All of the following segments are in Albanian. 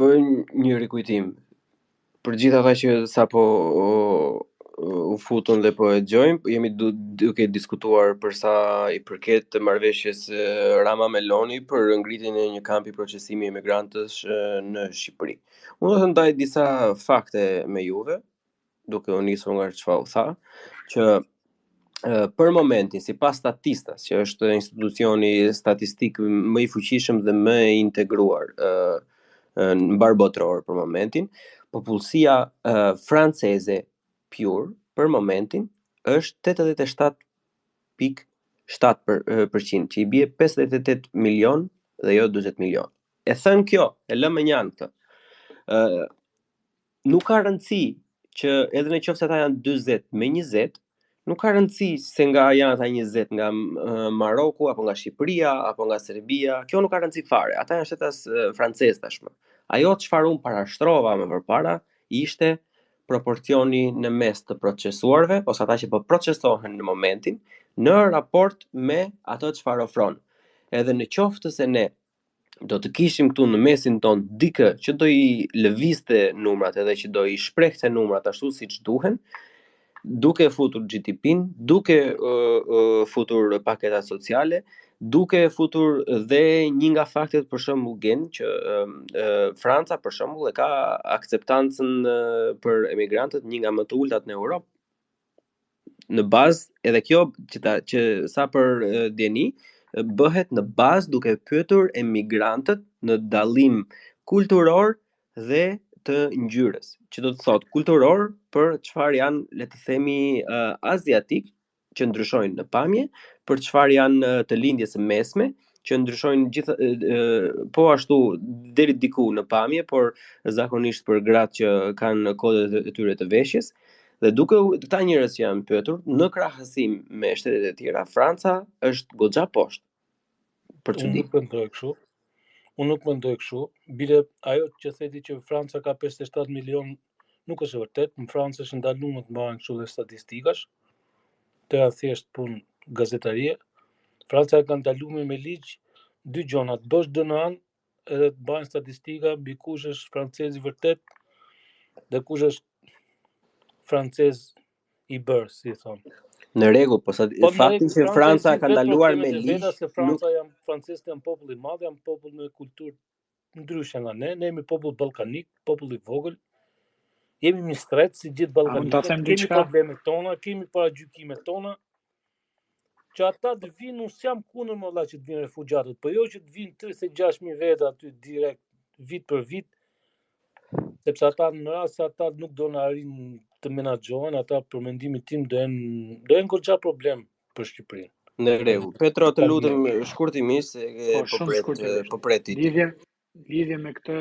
bëjnë një rikujtim për gjithë ata që sapo u futën dhe po e dëgjojmë, jemi duke diskutuar për sa i përket të marrëveshjes Rama Meloni për ngritjen e një kampi procesimi emigrantësh në Shqipëri. Unë do të ndaj disa fakte me juve, duke u nisur nga çfarë u tha, që për momentin, sipas Statistas, që është institucioni statistik më i fuqishëm dhe më i integruar në bar botror për momentin, popullsia franceze pure për momentin është 87.7%, që i bie 58 milion dhe jo 40 milion. E thënë kjo, e lëmë njanë këtë. Nuk ka rëndësi që edhe në qoftë se ata janë 40 me 20, nuk ka rëndësi se nga janë ata 20 nga Maroku apo nga Shqipëria apo nga Serbia, kjo nuk ka rëndësi fare. Ata janë shtetas francez tashmë. Ajo çfarë unë parashtrova më përpara ishte proporcioni në mes të procesuarve ose ata që po procesohen në momentin në raport me ato çfarë ofron. Edhe në qoftë se ne do të kishim këtu në mesin ton dikë që do i lëvizte numrat edhe që do i shprehte numrat ashtu siç duhen, duke futur GDP-n, duke futur paketat sociale, duke futur dhe një nga faktet për shembull gen që Franca për shembull e ka akceptancën për emigrantët një nga më të ultat në Europë. Në bazë edhe kjo që sa për Djeni bëhet në bazë duke pyetur emigrantët në dallim kulturor dhe të ngjyrës, që do të thotë kulturor për çfarë janë, le të themi, aziatik, që ndryshojnë në pamje, për çfarë janë të lindjes së mesme, që ndryshojnë po ashtu deri diku në pamje, por zakonisht për gratë që kanë kodet e tyre të veshjes. Dhe duke këta njerëz që janë pyetur, në krahësim me shtetet e tjera, Franca është goxha poshtë. Unë nuk mendoj kështu. Bile ajo që theti që Franca ka 57 milion nuk është e vërtet. Në Francë është ndaluar të marrin kështu dhe statistikash. Të thjesht punë gazetarie. Franca ka ndaluar me ligj dy gjona, të bësh DNA-n edhe të bajnë statistika mbi kush është francez i vërtet dhe kush është francez i bërë, si thonë. Në rregull, po fakti që Franca ka ndaluar me ligj, se Franca janë francezët janë popull i madh, janë popull me kulturë ndryshe nga ne jemi popull ballkanik, popull i vogël. Jemi mistret si gjithë ballkanikët, kemi problemet tona, kemi paragjykimet tona. Që ata të vinë, unë s'jam kundër më që të vinë refugjatët, po jo që të vinë 36.000 veta aty direkt vit për vit, sepse ata në rast se ata nuk do na arrin të menaxhohen, ata për mendimin tim do jenë goxha problem për Shqipërinë. Në rregull. Petro, të lutem shkurtimisht se po pret ti. Lidhje me këtë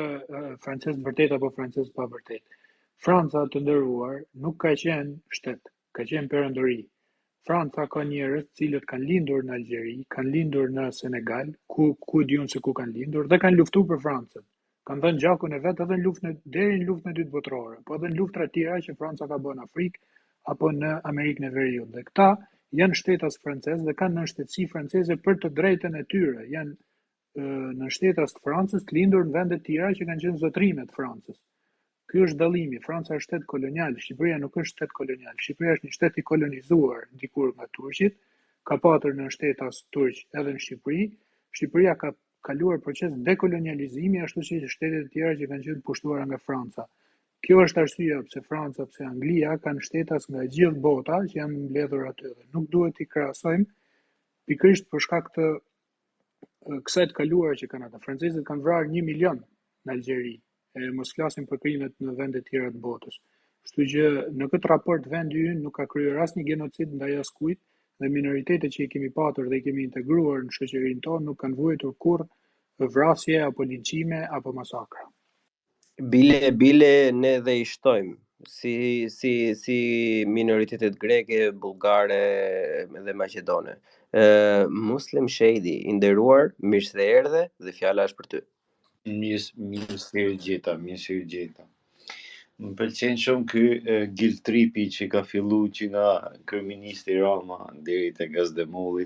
francez vërtet apo francez pa vërtet. Franca të nderuar nuk ka qenë shtet, ka qenë perëndori. Franca ka njerëz të cilët kanë lindur në Algjeri, kanë lindur në Senegal, ku diun se ku kanë lindur dhe kanë luftuar për Francën. Kanë dhënë gjakun e vet edhe deri në luftën e dytë botërore, po edhe në luftra të tjera që Franca ka bërë në Afrikë apo në Amerikën e Veriut. Dhe këta janë shtetas francezë dhe kanë nënshtetësi franceze për të drejtën e tyre. Janë në shtetas të Francës të lindur në vende të tjera që kanë qenë zotrime të Francës. Ky është dallimi. Franca është shtet kolonial, Shqipëria nuk është shtet kolonial. Shqipëria është një shtet i kolonizuar dikur nga turqit, ka patur në shtetas turq edhe në Shqipëri. Shqipëria ka kaluar proces dekolonializimi ashtu si shtetet e tjera që kanë qenë pushtuara nga Franca. Kjo është arsyeja pse Franca, pse Anglia kanë shtetas nga gjithë bota që janë mbledhur aty dhe nuk duhet i krahasojmë pikërisht për shkak të kësaj të kaluara që kanë ata. Francezët kanë vrarë 1 milion në Algjeri, e mos flasim për krimet në vende të tjera të botës. Kështu që në këtë raport vendi ynë nuk ka kryer asnjë genocid ndaj askujt dhe minoritetet që i kemi patur dhe i kemi integruar në shoqërinë tonë nuk kanë vuajtur kurrë vrasje apo linçime apo masakra. Bile ne dhe i shtojmë si minoritetet greke, bullgare dhe maqedone. Muslim Shady, i nderuar, mirë se erdhe dhe fjala është për ty. Mirë se u gjeta. Më pëlqen shumë ky guilt tripi që ka fillu që nga kryeministri Rama deri te Gazdemolli,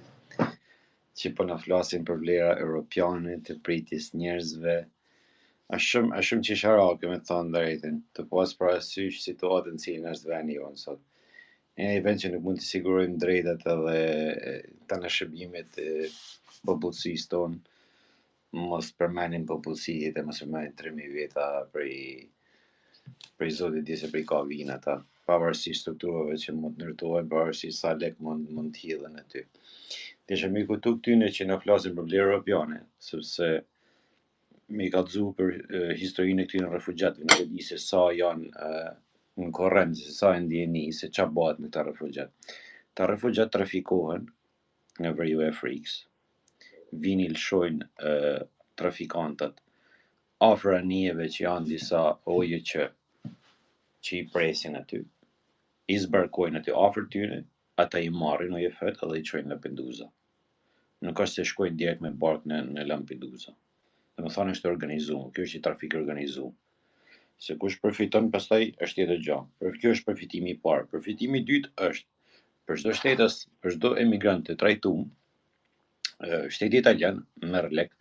që po na flasin për vlera europiane të pritjes njerëzve, është shumë qesharake me thënë drejtën, të pas parasysh situatën cilën është veni jonë sot. Ne i vend që nuk mund të sigurojmë drejtat edhe të në shërbimit popullsisë tonë, mos përmenin popullsijet e mos përmenin 3.000 veta prej zotit di se prej ka vinë ata, pavarësisht strukturave që mund të ndërtohen, pavarësisht sa lek mund të hidhen aty. Desha mi këtu këtyne që na flasin për vlerë europiane, sepse mi ka dzu për historinë e këtyre refugjatëve, nuk e di se sa janë në korrent, se sa e ndjeni, se qa bëhet me këta refugjat. Ta refugjat trafikohen në veriu e Afrikës, vini lëshojnë trafikantët afër anijeve që janë disa oje që i presin aty, i zbarkojnë aty afër tyre, ata i marrin oje fet edhe i çojnë në Lampedusa. Nuk është se shkojnë direkt me bark në Lampedusa. Dhe më thonë është organizuar, kjo është i trafik organizuar. Se kush përfiton pastaj është tjetër gjë. Kjo është përfitimi i parë. Përfitimi i dytë është për çdo shtetas, për çdo emigrant të trajtuar, shteti italian merr lek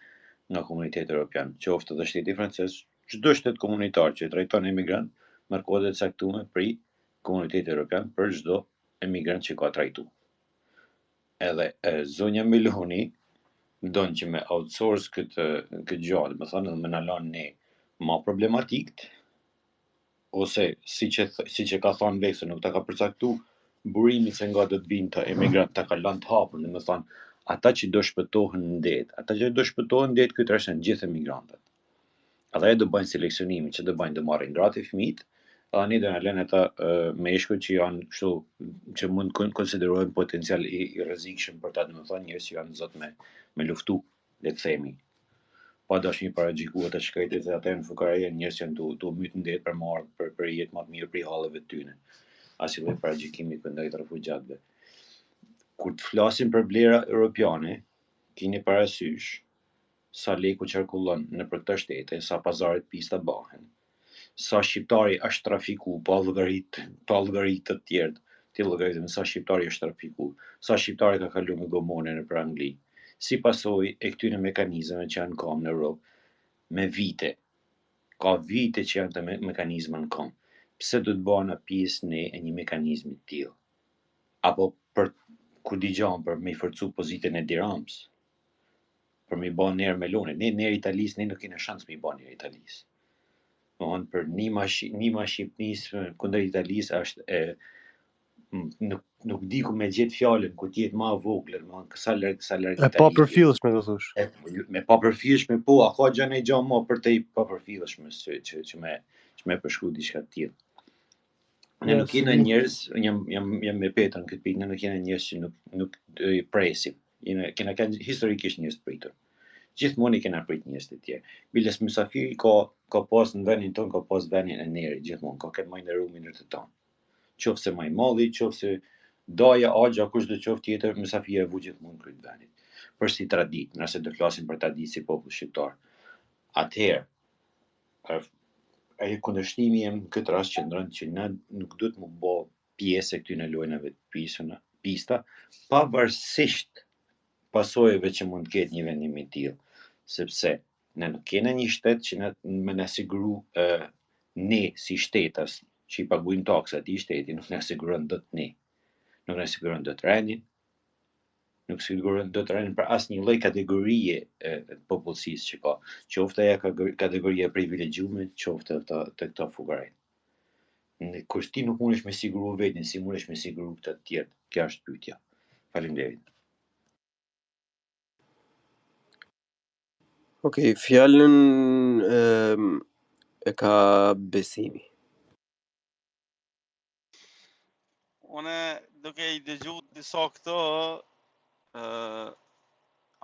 nga komuniteti evropian, qoftë edhe shteti francez, çdo shtet komunitar që trajton emigrant merr kode të caktuara prej komunitetit evropian për çdo emigrant që ka trajtuar. Edhe zonja Meloni don që me outsource këtë gjë, më thonë me na lanë ne ma problematikët, ose siç e ka thënë Vekse, nuk ta ka përcaktuar burimin se nga do të vinë të emigrant, ta ka lënë të hapur, dhe më thonë ata që do shpëtohen në det, këtë është në gjithë emigrantët. Ata do bëjnë seleksionimin, që do bëjnë, do marrin gratë e fëmijët, edhe ne do na lënë ata meshkuj që janë kështu që mund konsiderohen potencial i rrezikshëm për ta, domethënë njerëz që janë zot me luftu, le të themi. Pa dashni paragjikuar ata shkretët dhe ata në fukaria njerëz që janë tu myt në det për marrë për jetë më të mirë për halleve të tyre. Asnjë lloj paragjikimi kundër refugjatëve. Kur të flasim për vlera europiane, keni parasysh sa leku qarkullon në për këto shtete, sa pazaret pista bëhen, sa shqiptari është trafiku pa llogaritë të tjerë, ti llogaritën sa shqiptari është trafiku, sa shqiptari ka kaluar me gomone në për Angli, si pasojë e këtyre mekanizmeve që janë kam në Europë me vite. Ka vite që janë të mekanizma në kam. Pse do të bëna pjesë ne e një mekanizmi të tillë? Apo për kur digjon për me forcu pozitën e Dirams, për me bën ner Meloni, ne Italisë, ne nuk kemi shans me bën ner Italisë. Domthon për nima shqipnisë kundër Italisë është nuk di ku me gjet fjalën, ku ti jetë më vogël, më sa larg e pa përfillshme do thosh. Me pa përfillshme, po, a ka gjë më për të pa përfillshme që me përshkruaj diçka të tillë. Ne nuk jena njerëz, jam me Petrën këtë pikë, ne nuk jena njerëz që nuk i presim. Kena historikisht njerëz të pritur. Gjithmonë i kena prit njerëz të tjerë. Biles mysafiri ka pas në vendin ton, ka pas vendin e njerit gjithmonë, ka këtë majnë rrumin në të tonë. Qofse maj malli, qofse daja, agja, kush do qoftë tjetër, mysafiri e vu gjithmonë kryt vendit. Për si tradit, nëse do flasim për tradit si popull shqiptar. Atëherë, ai kundërshtimi jem këtë rast qëndron që na nuk duhet më bë pjesë e këtyre lojnave të pista, pavarësisht pasojave që mund të ketë një vendim i tillë, sepse ne nuk kena një shtet që me na siguru ne si shtetas që i paguajmë taksat i shteti, nuk na siguron dot ne. Nuk na siguron dot rendin, nuk siguron dot rendin për asnjë lloj kategorie popullsisë që ka, qoftë ajo kategoria privilegjuar, qoftë të këto fugaret. Në kur ti nuk mundesh me siguru vetin, si mundesh me siguru këta të tjerë? Kjo është pyetja. Faleminderit. Okej, fjalën e ka Besimi. Unë duke i dëgju disa këto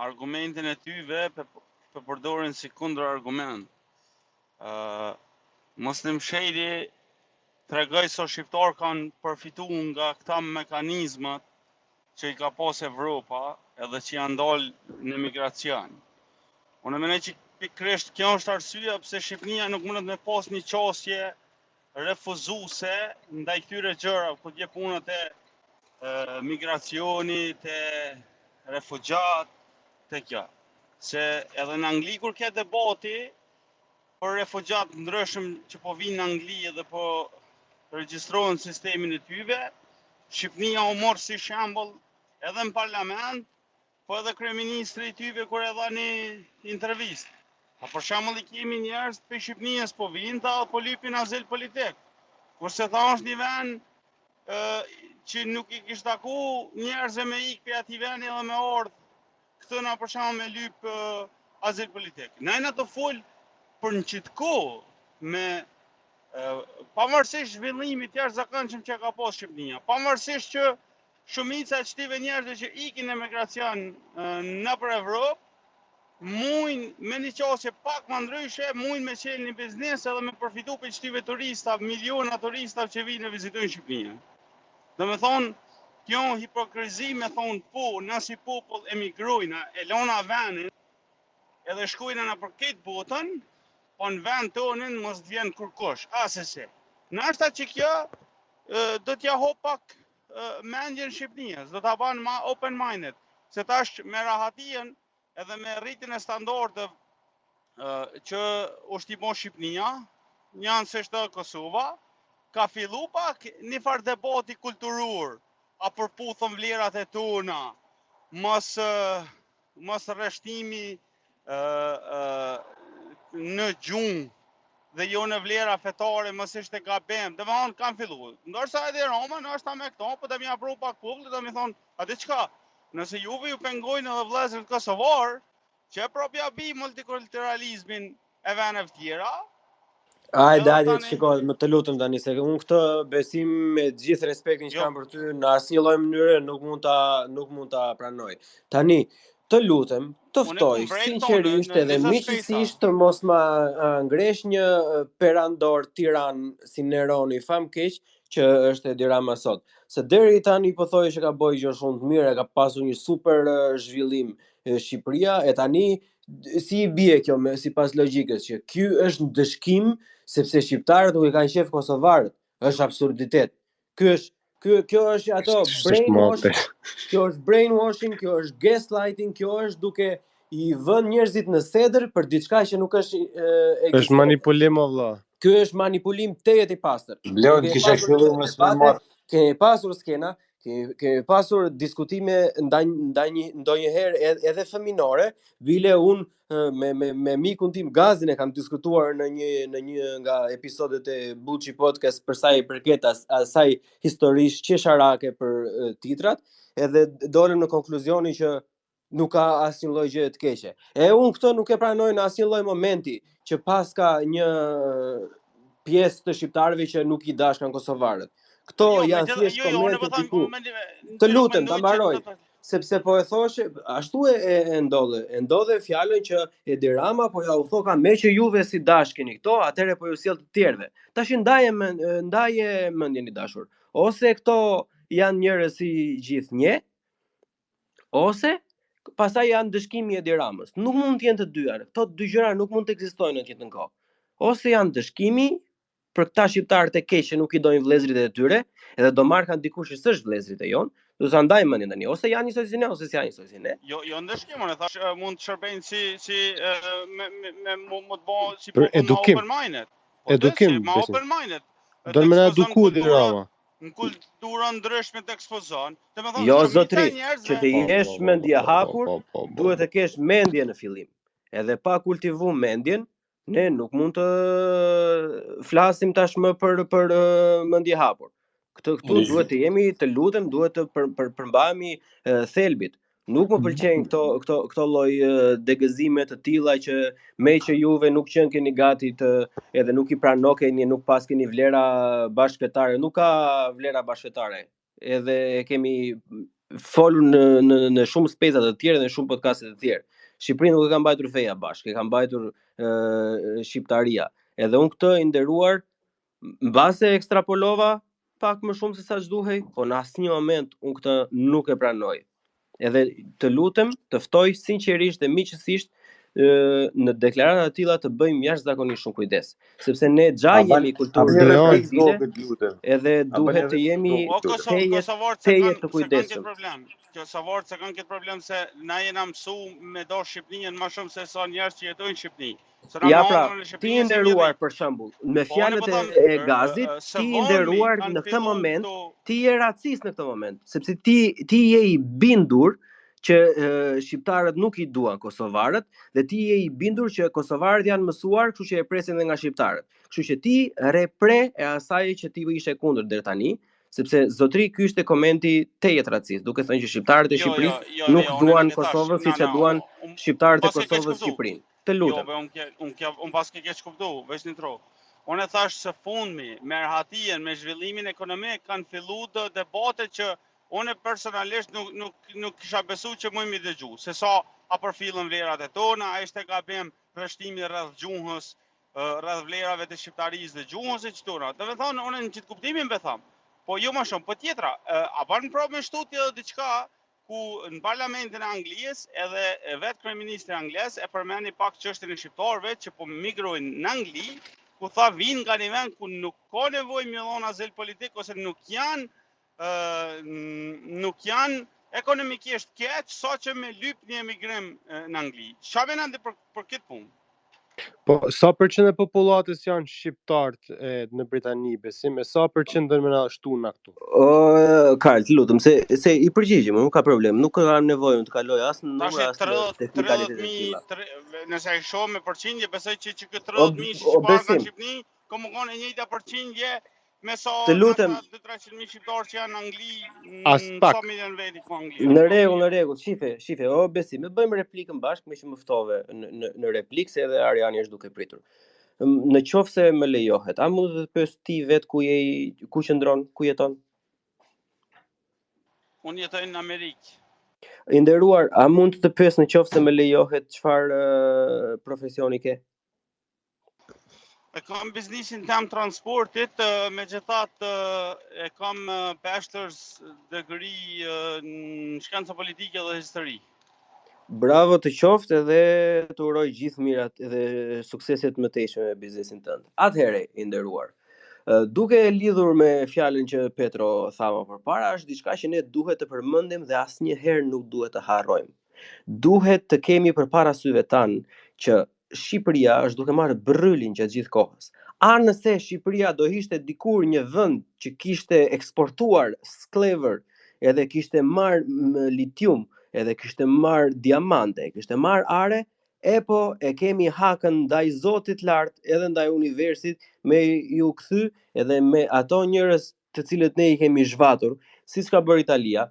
argumentin e tyve për përdorin si kundër argument. Muslim Shady tregoj se shqiptar kanë përfituar nga këta mekanizmat që i ka pas Evropa edhe që janë dalë në migracion. Unë mendoj që pikërisht kjo është arsyeja pse Shqipëria nuk mundet me pas një qasje refuzuese ndaj këtyre gjërave, ku dje punët e migracionit, e refugjat, të kjo. Se edhe në Angli kur ke debati për refugjat ndryshëm që po vinë në Angli dhe po regjistrohen sistemin e tyve. Shqipnia u morë si shembull edhe në parlament, po edhe kryeministri i tyve kur e dha një intervistë. A për shembull i kemi njerëz për Shqipnisë po vinë ta po lypin azil politik. Kurse tha është një vend që nuk i kishte taku njerëzve me ikë për ati vendi edhe me ordhë këtëna për shembull me lyp azil politik. Najna të fol për në qitë kohë me pavarësisht zhvillimit jashtëzakonshëm që ka pas Shqipnia, pavarësisht që shumica e çtive njerëzve që ikin në emigracion nëpër Evropë, mujnë me një qasje pak më ndryshe, mujnë me qelë një biznes edhe me përfitu për çtive turista, miliona turista që vinë në vizitojnë Shqipnia. Dhe me thonë, kjo hipokrizi me thonë po, nësi popull emigrojnë, e lona venin, edhe shkojnë në për këtë botën, po në vend tonin mos të vjen kurkush, asesi. Nashta që kjo do t'ja hop pak mendjen Shqipnisë, do t'a banë ma open-minded, se tash me rahatien edhe me rritin e standardëve që është i bo Shqipnia, janë se shtë Kosova, ka fillu pak një farë debati kulturor, a përputhën vlerat e tona, mos rreshtimi në gjumë dhe jo në vlera fetare, mos ishte gabim, dhe më thonë kam fillu. Ndërsa edhe Roma, nështë me këto, po dhe mi apru pak publik, dhe mi thonë, a di qka, nëse juve ju pengojnë edhe vlezën Kosovar, që propja bi multikulturalizmin e venëve tjera. Ajde, shiko, më të lutëm tani se unë këtë besim me gjithë respektin që kam për ty në asnjë lloj mënyre nuk mund ta pranoj. Tani, të lutem, të ftoj sinqerisht edhe miqësisht të mos ma ngresh një perandor tiran si Neroni famkeq që është Edi Rama sot. Se deri tani po thoi që ka bëjë gjë shumë të mirë, ka pasur një super zhvillim Shqipëria, e tani si i bie kjo me sipas logjikës që ky është ndëshkim sepse shqiptarët nuk e kanë qef kosovarët, është absurditet. Kjo është ato brainwashing, kjo është brainwashing, kjo është gaslighting, kjo është duke i vënë njerëzit në sedër për diçka që nuk është ekzistent. Është manipulim o vlla. Ky është manipulim tejet i pastër. Bleon kisha filluar me smart. Kemi pasur skena, kemi pasur diskutime ndonjëherë edhe fëminore, bile unë me mikun tim Gazin e kam diskutuar në një nga episodet e Buçi Podcast për sa i përket asaj historisë qesharake për titrat, edhe dolëm në konkluzionin që nuk ka asnjë lloj gjë të keqe. E unë këtë nuk e pranoj në asnjë lloj momenti që pas ka një pjesë të shqiptarëve që nuk i dashkan kosovarët. Këto janë thjesht komente tipu. Të lutem ta mbaroj, sepse po e thoshe, ashtu e ndodhe fjalën që Edi Rama po ja u thoka me që juve si dashkeni këto, atëherë po ju sjell të tjerëve. Tash ndaje mendjen i dashur. Ose këto janë njerëz si gjithnjë, ose pastaj janë dëshkimi i Edi Ramës. Nuk mund të jenë të dyja. Këto dy gjëra nuk mund të ekzistojnë në të njëjtën kohë. Ose janë dëshkimi për këta shqiptarët e keq që nuk i dojnë vëllezërit e tyre, edhe do marr kanë dikush që s'është vëllezërit e jon, do ta ndajmë mendjen tani, ose janë njësoj si ne, ose s'janë njësoj si ne. Jo ndëshkim, unë thash mund të shërbejnë si me më të bëjë si për edukim. Edukim, me open minded. Do më na eduku Edi Rama. Në kulturën ndryshme të ekspozon. Jo zotri, që të jesh mendje hapur, duhet të kesh mendje në fillim. Edhe pa kultivu mendjen, ne nuk mund të flasim tashmë për mendje hapur. Këtu duhet të jemi të lutem, duhet të përmbahemi thelbit. Nuk më pëlqejnë këto lloj degëzime të tilla që me që juve nuk qenë keni gati edhe nuk i pranokeni, nuk pas keni vlera bashkëfetare, nuk ka vlera bashkëfetare. Edhe kemi folur në shumë spesa të tjera dhe në shumë podcaste të tjera. Shqipëria nuk e ka mbajtur feja bashkë, e ka mbajtur shqiptaria. Edhe unë këtë i nderuar, mbase ekstrapolova pak më shumë se sa ç'duhej, po në asnjë moment unë këtë nuk e pranoj. Edhe të lutem, të ftoj sinqerisht dhe miqësisht në deklarata të tilla të bëjmë jashtëzakonisht shumë kujdes, sepse ne xha jemi kulturë brezile, edhe duhet të jemi tejet të kujdesshëm. Kosovarët se kanë këtë problem se na jena mësu me do Shqipërinë më shumë se sa njerëz që jetojnë në Shqipëri. Ja pra, ti i nderuar për shembull, me fjalët e Gazit, ti i nderuar në këtë moment, ti je racist në këtë moment, sepse ti je i bindur që shqiptarët nuk i duan kosovarët dhe ti je i bindur që kosovarët janë mësuar, kështu që e presin edhe nga shqiptarët. Kështu që ti repre e asaj që ti ishe kundër deri tani, sepse zotri ky ishte komenti tejet racist, duke thënë që shqiptarët e Shqipërisë nuk duan Kosovën siç e duan shqiptarët e Kosovës Shqipërinë. Të lutem. Jo, unë pas ke keq kuptu, veç një tro. Unë e thash se fundmi, me rahatien, me zhvillimin ekonomik, kanë fillu të debate që unë personalisht nuk kisha besu që mujmë i dëgju. Se sa a përfillën vlerat e tona, a ishte gabim rrështimi rreth gjuhës, rreth vlerave të shqiptarisë dhe gjuhës e qëtura. Dhe me thonë, unë në qitë kuptimin be tham, po jo më shumë, po tjetra, a banë problem shtutje dhe diqka, ku në parlamentin e Anglisë edhe vetë kryeministri angles e përmeni pak çështjen e shqiptarëve që po migrojnë në Angli, ku tha vinë nga një vend ku nuk ka nevojë me dhon azyl politik ose nuk janë ekonomikisht keq, saqë me lyp një emigrim në Angli. Çfarë mendon për këtë punë? Po, sa përqend e popullatës janë shqiptarë në Britani, besim, e sa përqend do më ashtu na këtu? Karl, të lutem, se i përgjigjem, nuk ka problem, nuk kam nevojë të kaloj as në numër as në teknikalitet e tilla. Nëse e shoh me përqindje, besoj që këtë 30.000 shqiptarë në Shqipëri, komo e njëjta përqindje me sa 200-300.000 shqiptarë që janë në Angli, sa milion veti ku Angli. Në rregull, shife, besim, bëjmë replikën bashkë, me që më ftove në replikë se edhe Ariani është duke pritur. Në qoftë se më lejohet, a mund të pyes ti vet ku qëndron, ku jeton? Unë jetoj në Amerikë. I nderuar, a mund të pyes në qoftë se më lejohet çfarë profesioni ke? E kam biznesin tem transportit, megjithatë e kam bachelor's degree në shkenca politike dhe histori. Bravo të qoftë edhe të uroj gjithë mirat dhe sukseset më tejshme me biznesin tënd. Atëherë, i nderuar, duke lidhur me fjalën që Petro tha më përpara, është diçka që ne duhet të përmendim dhe asnjëherë nuk duhet të harrojmë. Duhet të kemi përpara syve tan që Shqipëria është duke marrë brylin gjatë gjithë kohës. A nëse Shqipëria do ishte dikur një vend që kishte eksportuar sklever, edhe kishte marrë litium, edhe kishte marrë diamante, kishte marrë are, e kemi hakën ndaj Zotit lart, edhe ndaj universit, me ju kthy edhe me ato njerëz të cilët ne i kemi zhvatur, siç ka bërë Italia,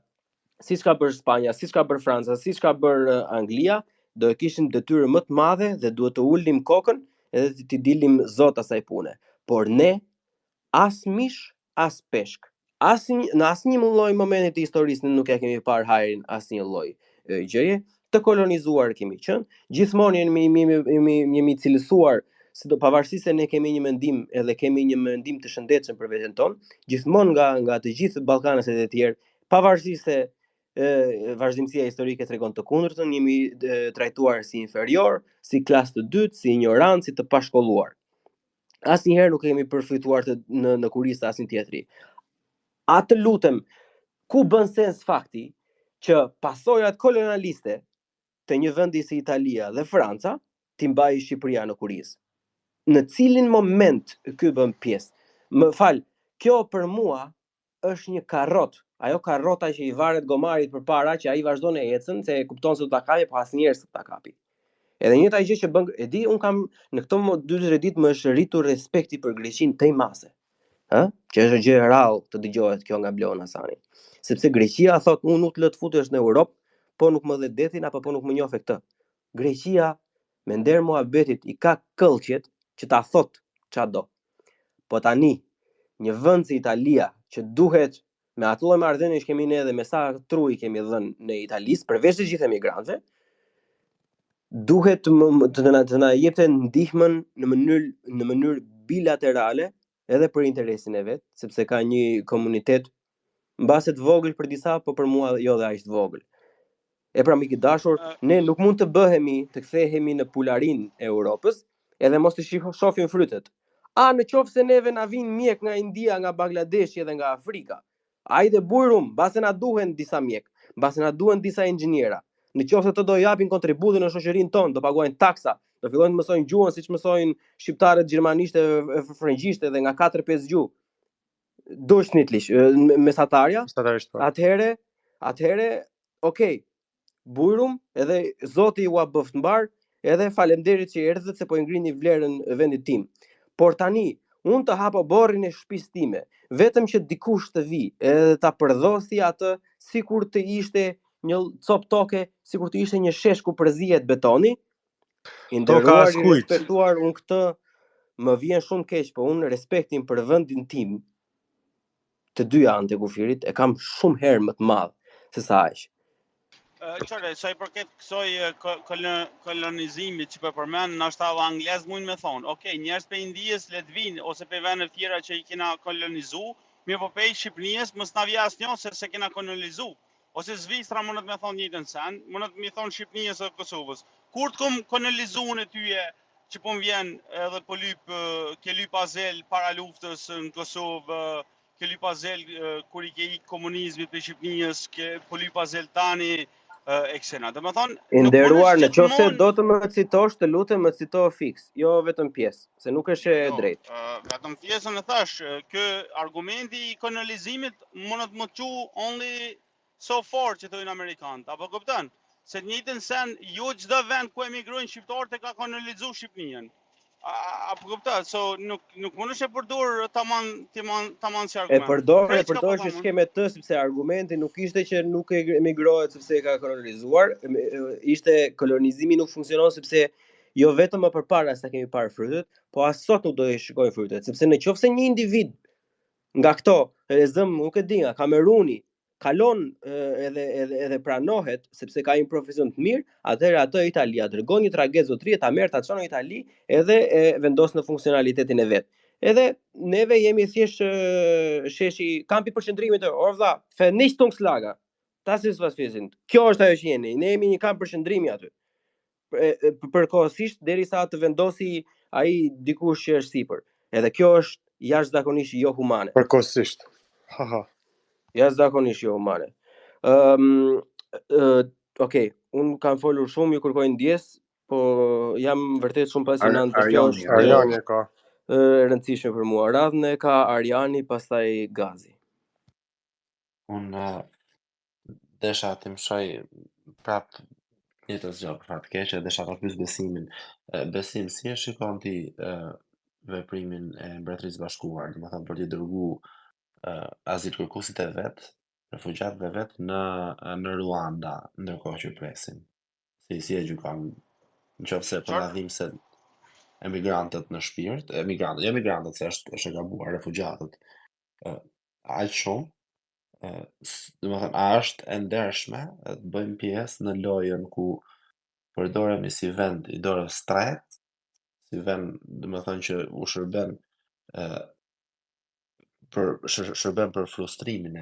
siç ka bërë Spanja, siç ka bërë Franca, siç ka bërë Anglia, do e kishin detyrë më të madhe dhe duhet të ulnim kokën edhe të dilim zot asaj pune. Por ne as mish, as peshk. Në asnjë lloj momenti të historisë ne nuk e kemi parë hajrin asnjë lloj gjëje. Të kolonizuar kemi qenë, gjithmonë jemi cilësuar, pavarësisht se ne kemi një mendim edhe kemi një mendim të shëndetshëm për veten tonë, gjithmonë nga të gjithë ballkanësit e tjerë, pavarësisht se vazhdimësia historike tregon të kundërtën, jemi trajtuar si inferior, si klasë të dytë, si ignorant, si të pashkolluar. Asnjëherë nuk kemi përfituar në kurisë asnjë tjetri. A të lutem, ku bën sens fakti që pasojat kolonialiste të një vendi si Italia dhe Franca t'i mbajë Shqipëria në kurisë? Në cilin moment ky bën pjesë? Më fal, kjo për mua është një karrot. Ajo karrota që i varet gomarit përpara që ai vazhdon e ecën, se e kupton se do ta kapi, po asnjëherë s'ta kapi. Edhe njëta gjë që bën, e di, un kam në këto 2-3 ditë më është rritur respekti për Greqinë tejmase. Që është gjë e rrallë të dëgjohet kjo nga Blon Hasani. Sepse Greqia thot unë nuk lë të futesh në Europë, po nuk më dhe detin apo po nuk më njoh këtë. Greqia me nder muhabetit i ka këllqjet që ta thot ç'a do. Po tani një vend si Italia që duhet me ato lloj marrëdhënie që kemi ne dhe me sa truj kemi dhënë në Italisë, përveç të gjithë emigrantëve, duhet të na jepte ndihmën në mënyrë bilaterale edhe për interesin e vet, sepse ka një komunitet mbase të vogël për disa, po për mua jo dhe aq të vogël. E pra mik i dashur, ne nuk mund të bëhemi të kthehemi në pularin e Europës, edhe mos të shohim frytet. Në qoftë se neve na vin mjek nga India, nga Bangladeshi edhe nga Afrika. Hajde bujrum, mbase na duhen disa mjek, mbase na duhen disa inxhiniera. Në qoftë se të do japin kontributin në shoqërinë tonë, do paguajnë taksa, do fillojnë të mësojnë gjuhën siç mësojnë shqiptarët gjermanisht e frëngjisht edhe nga 4-5 gjuhë. Durchschnittlich mesatarja. Atëherë, okay. Bujrum, edhe Zoti ju a bëft mbar, edhe faleminderit që erdhët se po i ngrini vlerën e vendit tim. Por tani, unë të hapo borrin e shtëpisë time, vetëm që dikush të vi, edhe ta përdhosi atë sikur të ishte një cop toke, sikur të ishte një shesh ku përzihet betoni. I nderuar i respektuar, unë këtë më vjen shumë keq, po unë respektin për vendin tim, të dyja anë të kufirit, e kam shumë herë më të madh se sa aq. Çfarë, sa i përket kësaj kolonizimit që po përmend, ndoshta anglez mund me thonë, okay, njerëz pe Indijës le të vinë ose pe vende të tjera që i kena kolonizu, mirë po pe Shqipërisë mos na vjen asnjë se kena kolonizu. Ose Zvicra mund të më thonë njëjtën sen, mund të më thonë Shqipërisë ose Kosovës. Kur të kom kolonizuar e tyje që po vjen edhe po ke lyp azel para luftës në Kosovë, ke lyp azel kur i ke ik komunizmit për Shqipërisë, ke po lyp azel tani eksena. Do të thonë, nderuar, në qoftë do të më citosh, të lutem më cito fiks, jo vetëm pjesë, se nuk është e drejtë. Vetëm pjesën e thash, ky argumenti i kolonizimit mund të më thu only so far që thonë amerikanët, apo kupton? Se të njëjtën sen jo çdo vend ku emigrojnë shqiptarët e ka kolonizuar Shqipërinë. Apo kupton, so nuk mundesh e përdor tamam si argument. E përdor që shkeme të, sepse argumenti nuk ishte që nuk e emigrohet sepse e ka kolonizuar, ishte kolonizimi nuk funksionon sepse jo vetëm më përpara sa kemi parë frytet, po as sot nuk do i shikojmë frytet, sepse në qoftë se një individ nga këto, nuk e di, nga Kameruni, kalon edhe pranohet sepse ka një profesion të mirë, atëherë atë Italia dërgon një tragez zotërie, ta merr ta çon në Itali edhe e vendos në funksionalitetin e vet. Edhe neve jemi thjesht sheshi kampi përqendrimit vlla, Vernichtungslager. Tas ist was wir sind. Kjo është ajo që jeni. Ne jemi një kamp përqendrimi aty. Përkohësisht derisa të vendosi ai dikush që është sipër. Edhe kjo është jashtëzakonisht jo humane. Përkohësisht. Jashtëzakonisht jo humane. Okay, un kam folur shumë, ju kërkoj ndjes, po jam vërtet shumë pasionant për kjo. Arjani ka rëndësishme për mua. Radhën e ka Arjani, pastaj Gazi. Unë desha të mësoj prap një të zgjë për fatë keqe, desha të pyes Besimin. Besim, si e shikon ti veprimin e Mbretërisë Bashkuar, domethënë për t'i dërguar azilkërkuesit e vet, refugjatët e vet në Ruanda, ndërkohë që presin. Si e gjykon? Nëse po na dhim se emigrantët në shpirt, emigrantët se është e gabuar, refugjatët, aq shumë, domethënë, a është e ndershme të bëjmë pjesë në lojën ku përdoremi si vend i dorës tretë, si vend, domethënë që u shërben për frustrimin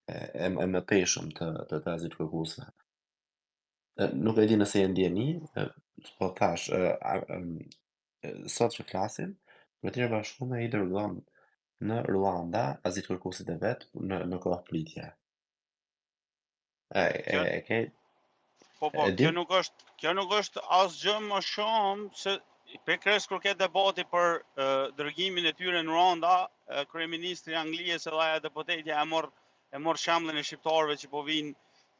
e mëtejshëm të azilkërkuesve. Nuk e di nëse e ndjeni, po thash, sot që flasim, Mbretëria e Bashkuar i dërgon në Ruanda azilkërkuesit e vet në kohë pritje. Po, kjo nuk është asgjë më shumë se pikërisht kur ke debati për dërgimin e tyre në Ruanda, kryeministri Anglisë edhe ajo deputetja e mor shembullin e shqiptarëve që po vinë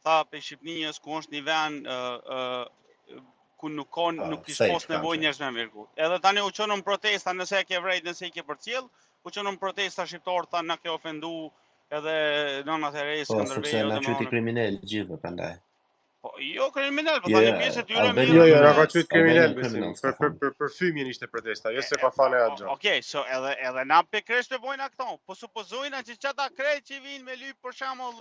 tha pe Shqipërisë ku është një vend ku nuk kish nevojë njerëz me mërku. Edhe tani u çonën protesta, nëse e ke vrejt, nëse i ke përcjell, u çonën protesta shqiptarë, tha na ke ofendu edhe nëna Teresë Skënderbeu. Po, na qyti kriminal gjithë prandaj. Po, jo kriminal, po tani pjesë e tyre mirë. Jo, na ka qyt kriminal besim. Për fymjen ishte protesta, jo se ka fane atë. Okej, so edhe na pikërisht bojna këto. Po supozojna që çata krejt që vinë me lyp për shembull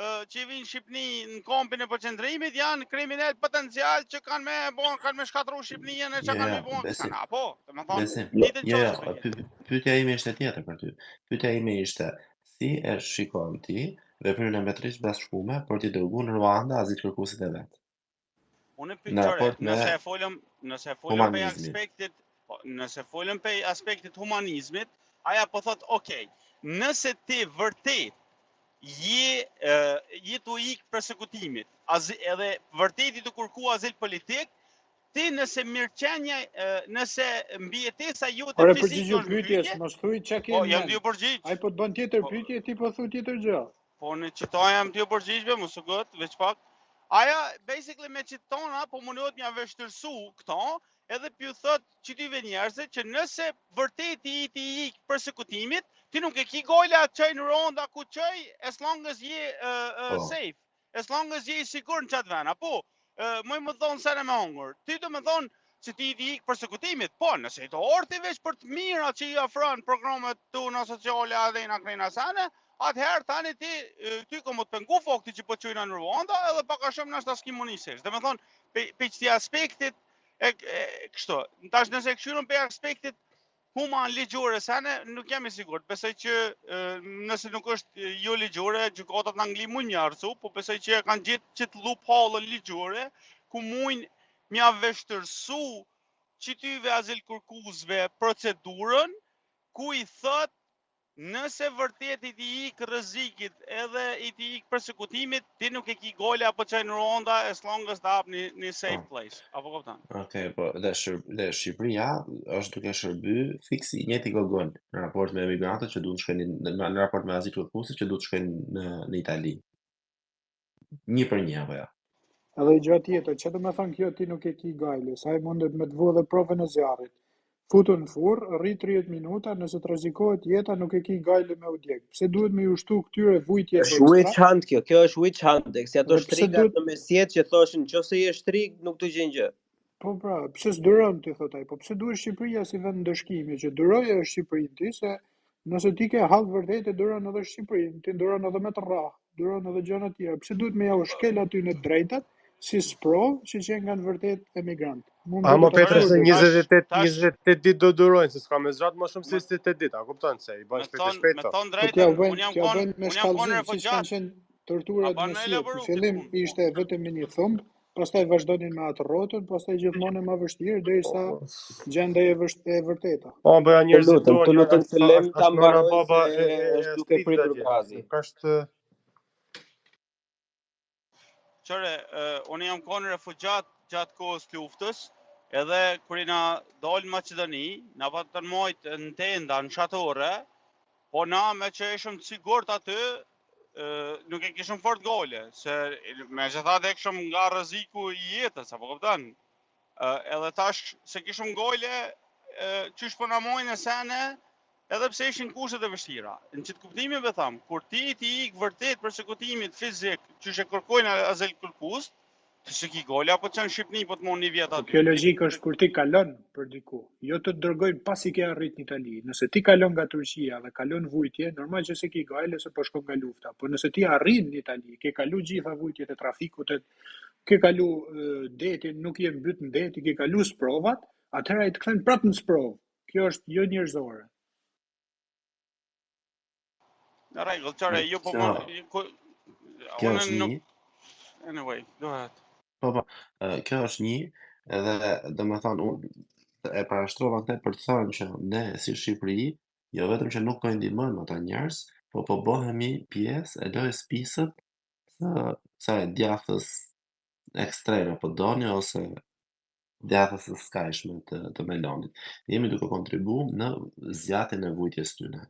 që vinë Shqipëni në kampin e përqendrimit janë kriminal potencial që kanë me shkatërru Shqipërinë e që kanë me bën kësana. Po, pyetja ime ishte tjetër për ty. Pyetja ime ishte si e shikon ti veprimin e mbretërisë bashkëpunë për t'i dërguar në Ruanda azilkërkuesit e vet. Unë Në raport me nëse e folëm pe humanizmin. aspektit, nëse folëm pe aspektit humanizmit, aja po thot, okay, nëse ti vërtet je të ik persekutimit, edhe vërtet i të kërku azil politik, ti nëse mirëqenja, nëse mbijetesa jote Ore, fizike përgjigju është pyetjes, mbrojtje, mos thuj çka ke po në jam mend. dy përgjigj. Ai po të bën tjetër Po- pyetje, ti po thu tjetër gjë. Po në qita jam dy përgjigjve, mos u gët, veç pak. Aja, basically me qitona, po mundohet mja vështërsu këto, edhe pju thot që dy njerëzve që nëse vërtet i ik përsekutimit, ti nuk e ki gojla qaj në ronda ku qaj, as long as je safe, as long as je i sigur në qatë vena, po, më thonë se në me hongër, ti do me thonë që ti i ik përsekutimit, po, nëse i të orti veç për të mira që i afron programet tu në sociale adhe i në krejna sane, atëherë tani ty komo të pengu fakti që po qojna në Ruanda edhe paka shumë nështë asë kimunisesh. Dhe me thonë, pe qëti aspektit, kështu, tash nëse këshyrën pe aspektit human ligjore, sene nuk jam i sigurt. Besoj që nëse nuk është jo ligjore, gjykatat në Angli mund një arsu, po besoj që kanë gjithë qitë loophole ligjore, ku mujnë mja vështërsu qytyve azil kërkuzve procedurën, ku i thot nëse vërtet i ti ik rrezikit edhe i ti ik përsekutimit, ti nuk e ki gole apo qaj në ronda as long as da hap një safe place. Apo kupton? Okej, po dhe Shqipëria është duke shërby fiksi njëti gogon në raport me emigrantët që duhet shkojnë në raport me azilkërkuesit që duhet shkojnë në Itali. Një për një apo ja. Edhe i gjë tjetër, që do me thënë kjo ti nuk e ki gajle, sa i mundet me të vu dhe provën e zjarit. Futu në furr, rri 30 minuta, nëse të rrezikohet jeta nuk e ki gajle me u djeg. Pse duhet me ushtu këtyre vujtje Është witch hunt kjo është witch hunt, si ato Dhe pse shtrigat në mesjet që thoshin nëse je shtrig nuk të gjen gjë. Po pra, pse s'duron ti thot ai, po pse duhet Shqipëria si vend ndëshkimi që duroja është Shqipërinë ti se nëse ti ke hall vërtet e duron edhe Shqipërinë, ti duron edhe me të rrah, duron edhe gjëra të tjera. Pse duhet me ja u shkel aty në drejtat si sprov që që kanë vërtet emigrant. Ama Petra se 28 ditë do durojnë, se s'ka me zgjat më shumë se 28 ditë, a kupton se i bën shpejt e shpejt. Me thon drejtën, unë jam konë refugjat. Torturat në si, në fillim ishte vetëm me një thumb, pastaj vazhdonin me atë rrotën, pastaj gjithmonë më vështirë derisa gjendja e vërteta. Po bëja njerëzit të lutem të lëm ta mbaroj baba është duke pritur gazi. Qëre, unë jam konë refugjat gjatë kohës luftës, edhe kër i na dalë në Macedoni, na patën mojtë në tenda, në shatore, po na me që ishëm të sigurt aty, nuk e kishëm fort gole, se me që thatë e kishëm nga rreziku i jetës, apo këpëtan. Edhe tash se kishëm gole, qysh po na mojnë e sene, edhe pse ishin kushtet e vështira. Në qitë kuptimi be tham, kur ti ik vërtet përsekutimit fizik, qysh e kërkojnë azil kërkus, të se ki gole, apo që në Shqipni po të mon një vjetë aty. Kjo logjik është kur ti kalon për diku, jo të dërgojnë pasi ke arrit në Itali. Nëse ti kalon nga Turqia dhe kalon vujtje, normal që se ki gajle se po shkon nga lufta. Po nëse ti arrin në Itali, ke kalu gjitha vujtjet e trafikut, ke kalu detin, nuk je mbyt në deti, ke kalu sprovat, atëherë ai të kthen prapë në sprov. Kjo është jo njerëzore. Në rregull, çore, jo po kjo është një. Anyway, go ahead. Po, kjo është një, edhe domethënë unë e parashtrova këtë për të thënë që ne si Shqipëri, jo vetëm që nuk po ndihmojmë ata njerëz, po bëhemi pjesë e lojës pisët të djathës ekstreme po doni ose djathës së skajshme të melonit. Jemi duke kontribuar në zgjatjen e vujtjes tyne.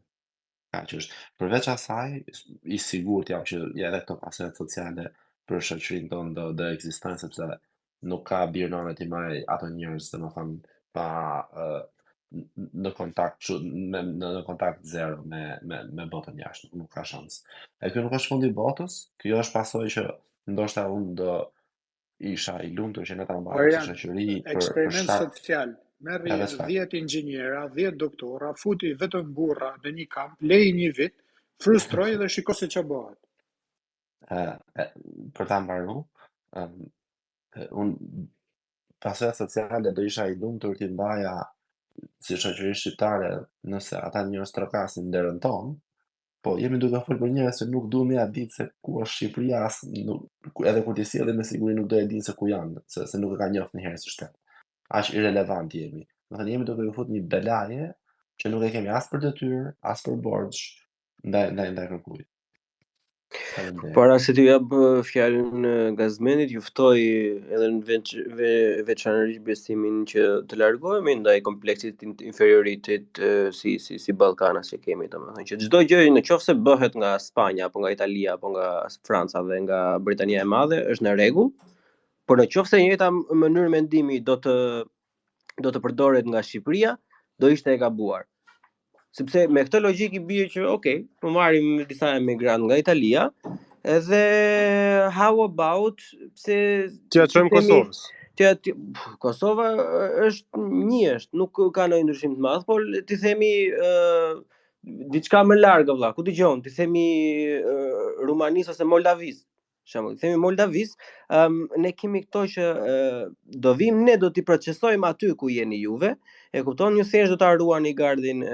Ka që është. Përveç asaj, i sigurt jam që edhe këto paset sociale për shoqërinë tonë do ekzistojnë sepse nuk ka birnone t'i marrë ato njerëz, domethënë pa në kontakt zero me botën jashtë, nuk ka shans. E kjo nuk është fundi i botës, kjo është pasojë që ndoshta unë do isha i lumtur që ne ta mbajmë si shoqëri eksperiment social. Merri 10 inxhiniera, 10 doktora, futi vetëm burra në një kamp, lej një vit, frustroj dhe shiko se ç'a bëhet. Për ta mbaruar, unë pasojat sociale do isha i lumtur t'i mbaja si shoqëri shqiptare nëse ata njerëz trokasin derën tonë, Po, jemi duke folur për njerëz që nuk duam ja ditë se ku është Shqipëria, edhe kur t'i sjellin me siguri nuk do e dinë se ku janë, se nuk e ka njoft ndonjëherë si shtet. Aq irrelevant jemi. Do thënë jemi duke u futur një belaje që nuk e kemi as për detyrë, as për borxh ndaj kërkujt. Para se t'ju jap fjalën Gazmenit, ju ftoj edhe në veçanërisht besimin që të largohemi ndaj kompleksit inferioritet si Ballkanas që kemi, domethënë që çdo gjë nëse bëhet nga Spanja apo nga Italia apo nga Franca dhe nga Britania e Madhe është në rregull, por nëse njëjta mënyrë mendimi do të përdoret nga Shqipëria, do ishte e gabuar. Sepse me këtë logjik i bie që po marrim disa emigrantë nga Italia, edhe how about pse t'ia çojmë Kosovës. Kosova është, nuk ka ndonjë ndryshim të madh, por ti themi diçka më larg vëlla, ku dëgjon, ti themi Rumanisë ose Moldavisë. Shembull, themi Moldavis, ne kemi këto që do vim ne do t'i procesojmë aty ku jeni juve, e kupton, ju thjesht do ta ruani gardhin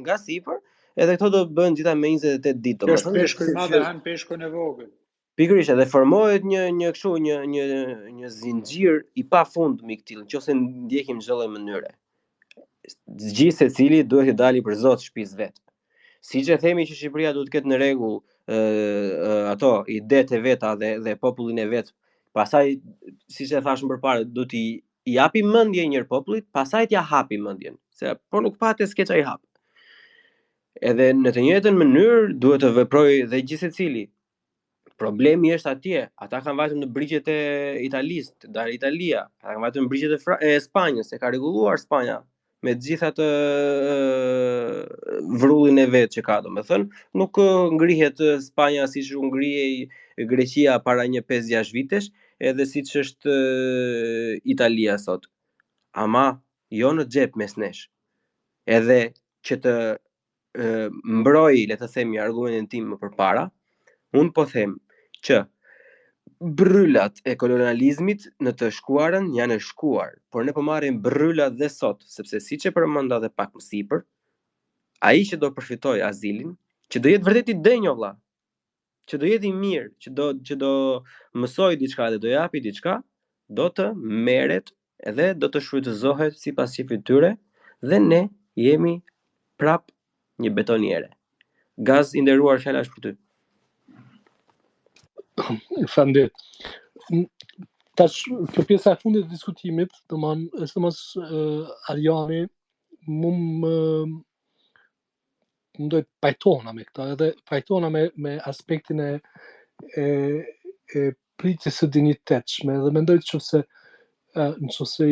nga sipër, edhe këto do bëhen gjitha me 28 ditë. Kjo është peshku i madh, han peshkun e vogël. Pikërisht, edhe formohet një kështu një zinxhir i pafundmi këtill, nëse ndjekim çdo lloj mënyre. Gjithë secili duhet të dalë për Zot shtëpisë vet. Siç e themi që Shqipëria duhet të ketë në rregull ato idetë e veta dhe popullin e vet. Pastaj, siç e thashëm përpara, do t'i japi mendje njëri popullit, pastaj t'ia hapi mendjen, se po nuk patë skeça i hap. Edhe në të njëjtën mënyrë duhet të veprojë dhe gjithë secili. Problemi është atje, ata kanë vajtur në brigjet e Italisë, dar Italia, ata kanë vajtur në brigjet e Spanjës, e ka rregulluar Spanja me të gjitha të vrullin e vet që ka, domethënë, nuk ngrihet Spanja siç u ngrihej Greqia para një 5-6 vitesh, edhe siç është Italia sot. Ama jo në xhep mes nesh. Edhe që të mbroj, le të themi, argumentin tim më përpara, unë po them që bryllat e kolonializmit në të shkuarën janë e shkuar, por ne po marrim bryllat dhe sot, sepse siç e përmenda edhe pak më sipër, ai që do përfitoj azilin, që do jetë vërtet i denjë vëlla, që do jetë i mirë, që do mësoj diçka dhe do japi diçka, do të merret edhe do të shfrytëzohet sipas çiftit tyre, dhe ne jemi prap një betoniere. Gaz i nderuar, fjala është për ty. Faleminderit. Tash kjo pjesa e fundit të diskutimit, domethënë është mos Ariani më do të pajtona me këtë, edhe pajtona me aspektin e pritjes së dinjitetshme, dhe mendoj që nëse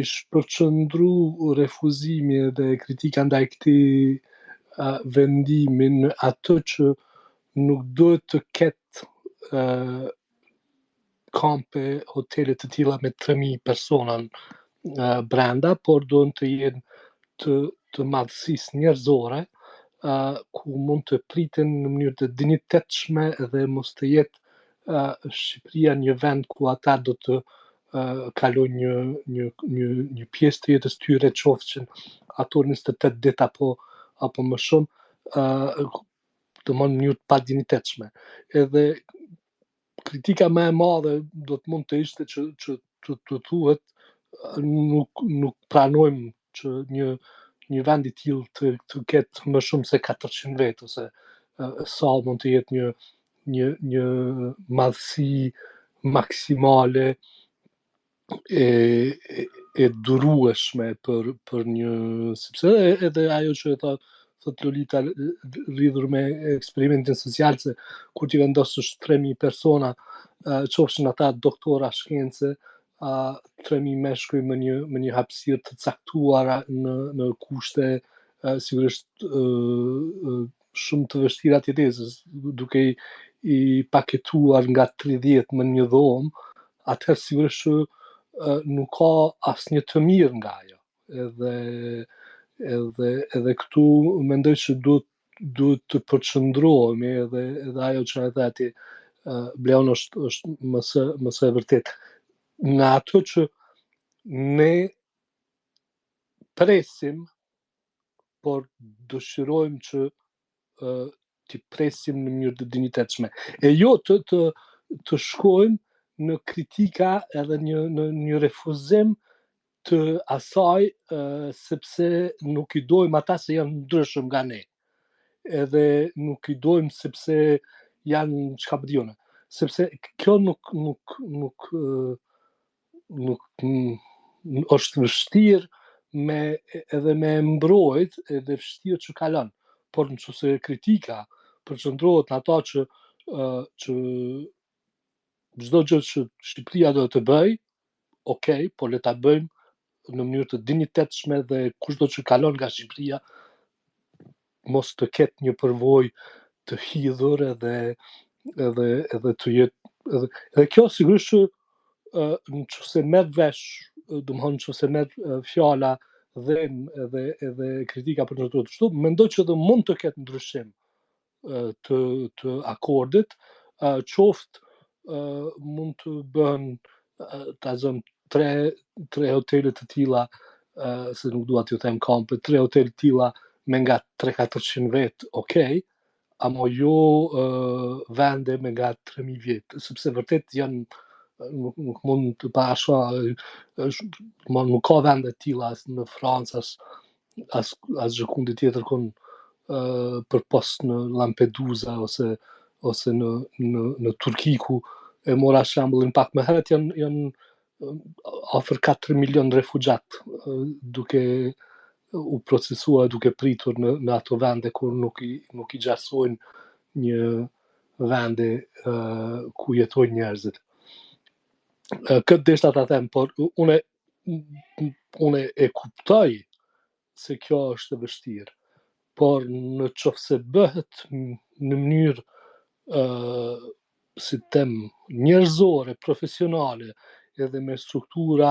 ish përqëndru refuzimi dhe kritika ndaj këtij vendimi në atë që nuk duhet të ketë kampe, hotele të tilla me 3000 persona brenda, por do të jenë të madhësisë njerëzore, ku mund të priten në mënyrë të dinjitetshme dhe mos të jetë Shqipëria një vend ku ata do të kalojnë një pjesë të jetës tyre, qofshin ato 28 ditë apo më shumë, të më në mënyrë të pa dinjitetshme. Edhe kritika më e madhe do të mund të ishte që të thuhet nuk pranojmë që një vend i tillë të ketë më shumë se 400 vetë, ose sa mund të jetë një madhësi maksimale e durueshme për një, sepse edhe ajo që thot Lolita lidhur me eksperimentin social, se kur ti vendosësh 3000 persona, qofshin ata doktora shkence, 3000 meshkuj me një hapësirë të caktuara në kushte sigurisht shumë të vështira të jetesës, duke i paketuar nga 30 në një dhomë, atëherë sigurisht nuk ka asnjë të mirë nga ajo. Edhe këtu mendoj që duhet të përqendrohemi, edhe ajo që e thati Bleon është më së vërtet. Në ato që ne presim, por dëshirojmë që t'i presim në mënyrë të dinjitetshme. E jo të shkojmë në kritika edhe në një refuzim të asaj sepse nuk i dojmë ata se janë ndryshëm nga ne. Edhe nuk i dojmë sepse janë çka po dione. Sepse kjo nuk është vështirë edhe me mbrojt edhe vështirë që kalon. Por nëse kritika përqendrohet në ata që çdo gjë që Shqipëria do të bëj, okay, po le ta bëjmë në mënyrë të dinjitetshme dhe kushdo që kalon nga Shqipëria mos të ketë një përvojë të hidhur edhe të jetë edhe kjo sigurisht që nëse merr vesh, domethënë nëse merr fjala dhe edhe kritika për çdo kështu, mendoj që do mund të ketë ndryshim të akordit, qoftë mund të bëhen ta zëm tre hotele të tilla, se nuk dua t'ju them kampe, 3 hotele të tilla me nga 300-400 vet, okay, ama jo vende me nga 3000 vjet, sepse vërtet janë nuk mund të pasha nuk ka vende të tilla as në Francë as gjë tjetër kon për post në Lampedusa ose në Turki ku e mora shembullin pak më herët janë afër 4 milion refugjat duke u procesuar, duke pritur në ato vende kur nuk i gjasojnë një vende ku jetojnë njerëzit. Këtë deshta ta them, por une e kuptoj se kjo është e vështirë, por në qofse bëhet në mënyrë si them njerëzore, profesionale, edhe me struktura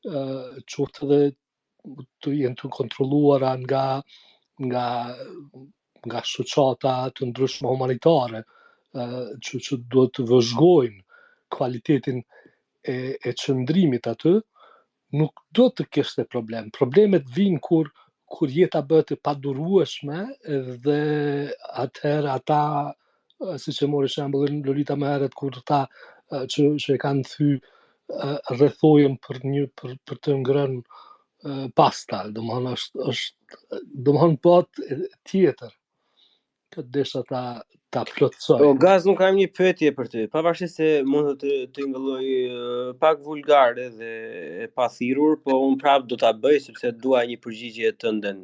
qoftë edhe të jenë të kontrolluara nga shoqata të ndryshme humanitare që duhet të vëzhgojnë kualitetin e qëndrimit aty, nuk do të kishte problem. Problemet vijnë kur jeta bëhet e padurueshme dhe atëherë ata, siç e mori shembullin Lolita më herët kur tha që e kanë thy rrethojën për të ngrënë pasta, domethënë është domethënë bëhet tjetër. Këtë desha ta plotësoj. Gaz, nuk kam një pyetje për ty. Pavarësisht se mund të ngëlloj pak vulgare dhe e pathirur, po unë prap do ta bëj sepse dua një përgjigje të ndën.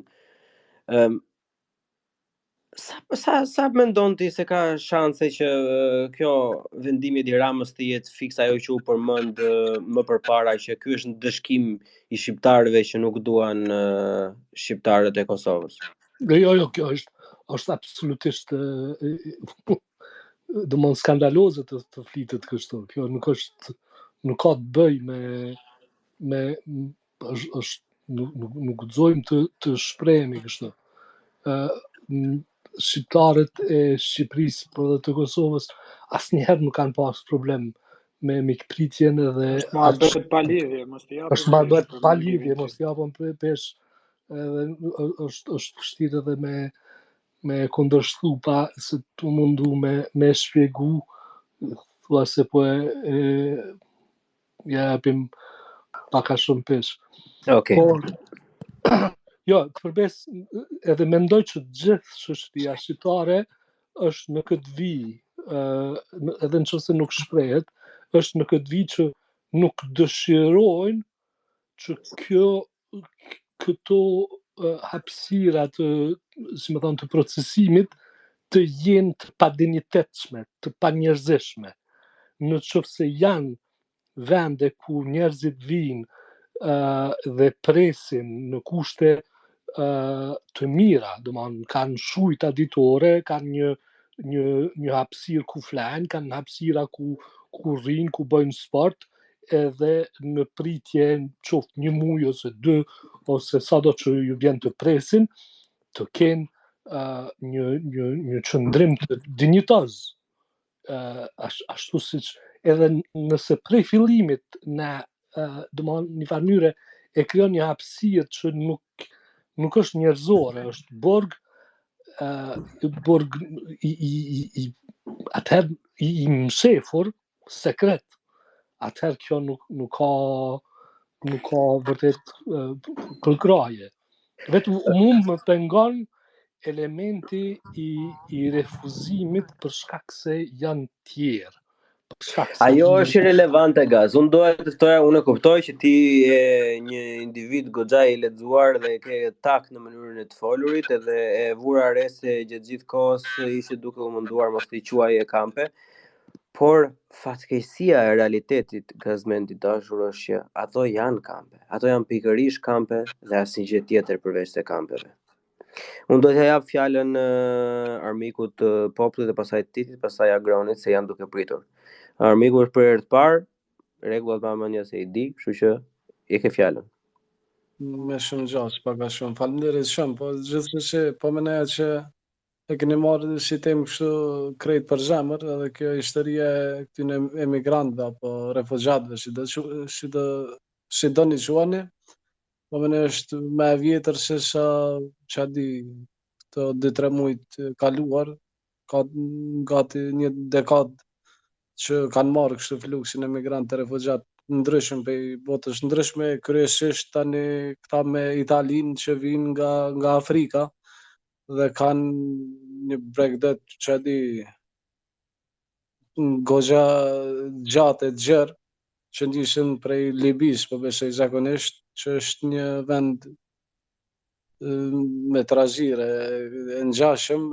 Sa mendon ti se ka shanse që kjo vendimi i Ramës të jetë fiks ajo që u përmend më përpara, që ky është një dëshkim i shqiptarëve që nuk duan shqiptarët e Kosovës? Jo, kjo është absolutisht domon skandaloze të flitet kështu. Kjo nuk ka të bëj me nuk guxojmë të shprehemi kështu. Shqiptarët e Shqipërisë për dhe të Kosovës asnjëherë nuk kanë pas problem me mikpritjen edhe është marrëdhënie pa lidhje, mos t'i japon pesh, edhe është vështirë edhe me kundërshtu pa se të mundu me shpjegu, thua se po ja japim pak a shumë pesh. Okay. Por jo, përbes edhe mendoj që gjithë shoqëria shqiptare është në këtë vijë, edhe nëse nuk shprehet, është në këtë vijë që nuk dëshirojnë që këto hapësira të procesimit të jenë të padinjitetshme, të panjerëzishme. Në qofse janë vende ku njerëzit vijnë dhe presin në kushte të mira, domethënë kanë shujta ditore, kanë një hapësirë ku flanë, kanë hapësira ku rrinë, ku bëjnë sport, edhe në pritje qoftë 1 muaj ose 2 ose sado që ju vjen të presin, të kenë një qëndrim të dinjitoz. Ashtu siç edhe nëse prej fillimit domethënë në një mënyrë e krijon një hapësirë që nuk është njerëzore, është borg atëherë i mshefur sekret. Atëherë kjo nuk ka vërtet përkraje. Vetëm më pengon elementi i refuzimit për shkak se janë tjerë. Ajo është relevante, Gaz. Unë kuptoj që ti je një individ goxha i lexuar dhe ke tak në mënyrën e të folurit, edhe e vura re se gjatë gjithë kohës ishe duke u munduar mos t'i quaje kampe. Por fatkeqësia e realitetit, Gazmendi dashur, është që ato janë kampe. Ato janë pikërisht kampe dhe asnjë gjë tjetër përveç se kampeve. Unë do t'ja jap fjalën armikut të popullit dhe pastaj Titit, pastaj Agronit se janë duke pritur. Armiku është për herë të parë, rregullat pa mendja se I di, kështu që e ke fjalën. Me shumë gjatë, paka shumë. Faleminderit shumë, po gjithsesi po mendoja që e keni marrë si temë kështu krejt për zemër, edhe kjo historia e këtyre emigrantëve apo refugjatëve, si doni quani, po mendoj është më e vjetër se sa ç'a di këto 2-3 muaj kaluar, ka gati një dekadë që kanë marrë kështu fluksin emigrantë refugjatë ndryshëm prej botës ndryshme, kryesisht tani këta me Italinë që vinë nga Afrika dhe kanë një bregdet që di goxha gjatë e gjerë që ndishin prej Libis, po besoj zakonisht që është një vend me trazire e ngjashëm,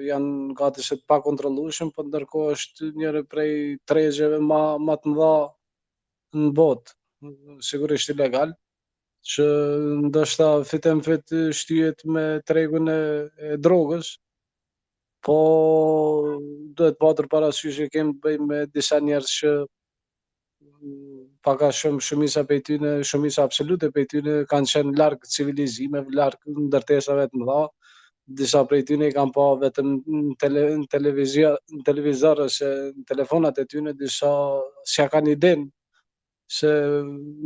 janë gati se të pakontrollueshëm, po ndërkohë është njëri prej tregjeve ma të mëdha në botë, sigurisht ilegal, që ndoshta fitem fit shtyhet me tregun e drogës, po duhet patur parasysh që kemi të bëjmë me disa njerëz që paka shumica prej tyre, shumica absolute prej tyre kanë qenë larg civilizimeve, larg ndërtesave të mëdha. Disa prej tyre i kanë pa vetëm në televizor ose në telefonat e tyre, disa s'ja kanë idenë se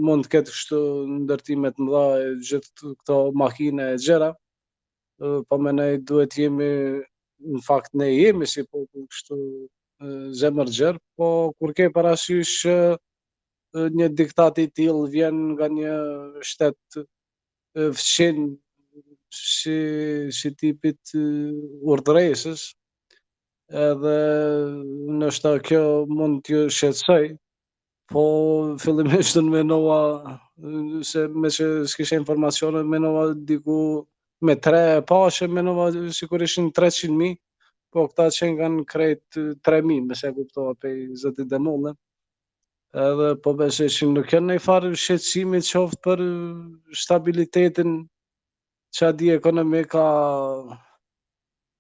mund të ketë kështu ndërtime të mëdha e gjithë këto makine e gjëra. Po mendoj duhet jemi, në fakt ne jemi si popull kështu zemër gjerë, po kur ke parasysh që një diktat I tillë vjen nga një shtet fqin si tipit urdhëresës, edhe ndoshta kjo mund t'ju shqetësoj, po fillimisht unë mendova se me që s'kisha informacione, mendova diku me 3 pashe, mendova sikur ishin 300.000, po këta që kanë krejt 3.000, me se kuptova prej zotit Demollën. Edhe po besoj që nuk janë ndonjë farë shqetësimi qoftë për stabilitetin ç'a di ekonomika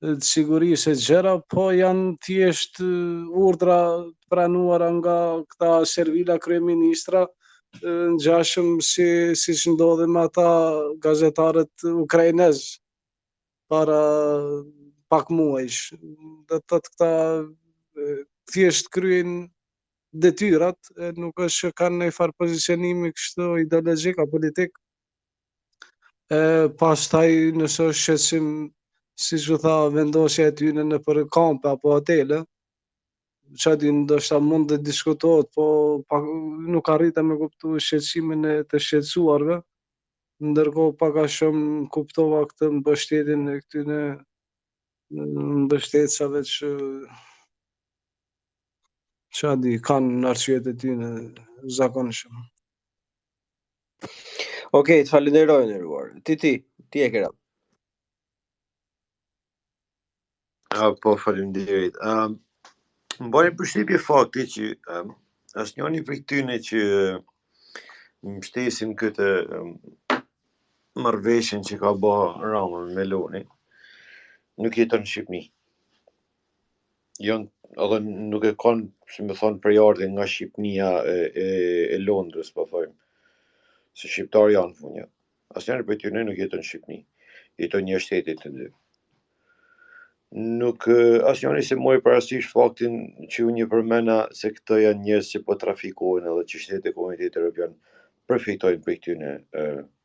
të sigurisë e gjëra, po janë thjesht urdhra të pranuara nga këta servila kryeministra, ngjashëm siç ndodhi me ata gazetarët ukrainez para pak muajsh. Do të thotë këta thjesht kryejnë detyrat, nuk është që kanë ndonjë farë pozicionimi kështu ideologjik apo politik. Pastaj nëse është shqetësim, siç u tha, vendosja e tyre në për kampe apo hotele, ç'a di ndoshta mund të diskutohet, po nuk arrita me kuptu shqetësimin e të shqetësuarve, ndërkohë pak a shumë kuptova këtë mbështetjen e këtyre mbështetësave që ç'a di, kanë arsyet e tyre zakonshëm. Okej, të falenderoj nderuar. Ti e ke radhë. Po, faleminderit. Më bëri përshtypje fakti që asnjëri prej këtyre që mbështesin këtë marrëveshjen që ka bërë Rama me Meloni nuk jeton në Shqipëri. Edhe nuk e kanë, si më thonë, përjardhje nga Shqipënia e Londrës, po thojmë. Se shqiptar janë funja. Asnjëri prej tyre nuk jeton në Shqipëri. Jeton një shteti të dy. Nuk asnjëri se mori parasysh faktin që unë e përmenda se këto janë njerëz që po trafikohen edhe që shteti Komunitetit Evropian përfitojnë prej këtyre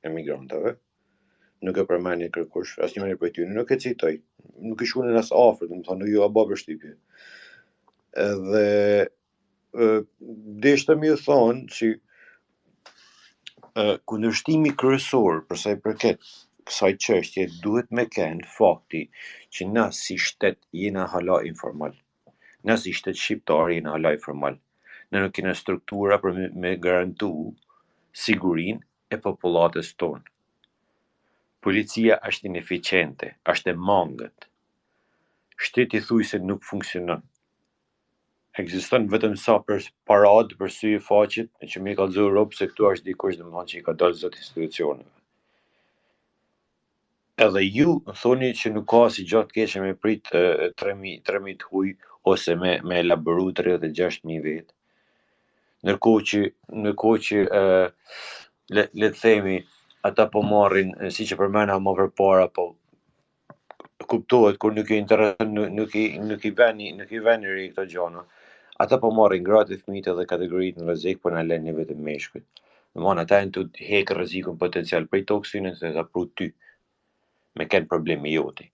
emigrantëve. nuk e përmendni kërkush, asnjëri prej tyre nuk e citoj. Nuk i shkunin as afër, domethënë ju a bë përshtypje. Edhe deshte më thonë që kundërshtimi kryesor për sa i përket kësaj çështje duhet me kenë fakti që na si shtet jena hala informal. Na si shtet shqiptar jena hala informal. Ne nuk kena struktura për me garantu sigurinë e popullatës tonë. Policia është ineficiente, është e mangët. Shteti thuj se nuk funksionon. Ekziston vetëm sa për paradë për sy e faqet, që me ka kallëzu Europë se këtu është dikush domethënë që i ka dalë zot institucioneve. Edhe ju thoni që nuk ka si gjatë keqe me prit 3.000 huj ose me elaboru 36.000 vetë. Ndërkohë që le të themi ata po marrin, siç e përmenda më përpara, po kuptohet kur nuk i vëni re këto gjëra. Ata po marrin gratë e fëmijët edhe kategoritë në rrezik, po na lënë vetëm meshkujt. Domthonë ata janë të hekë rrezikun potencial prej toksinit se ta pru ty. Me kanë problemi joti.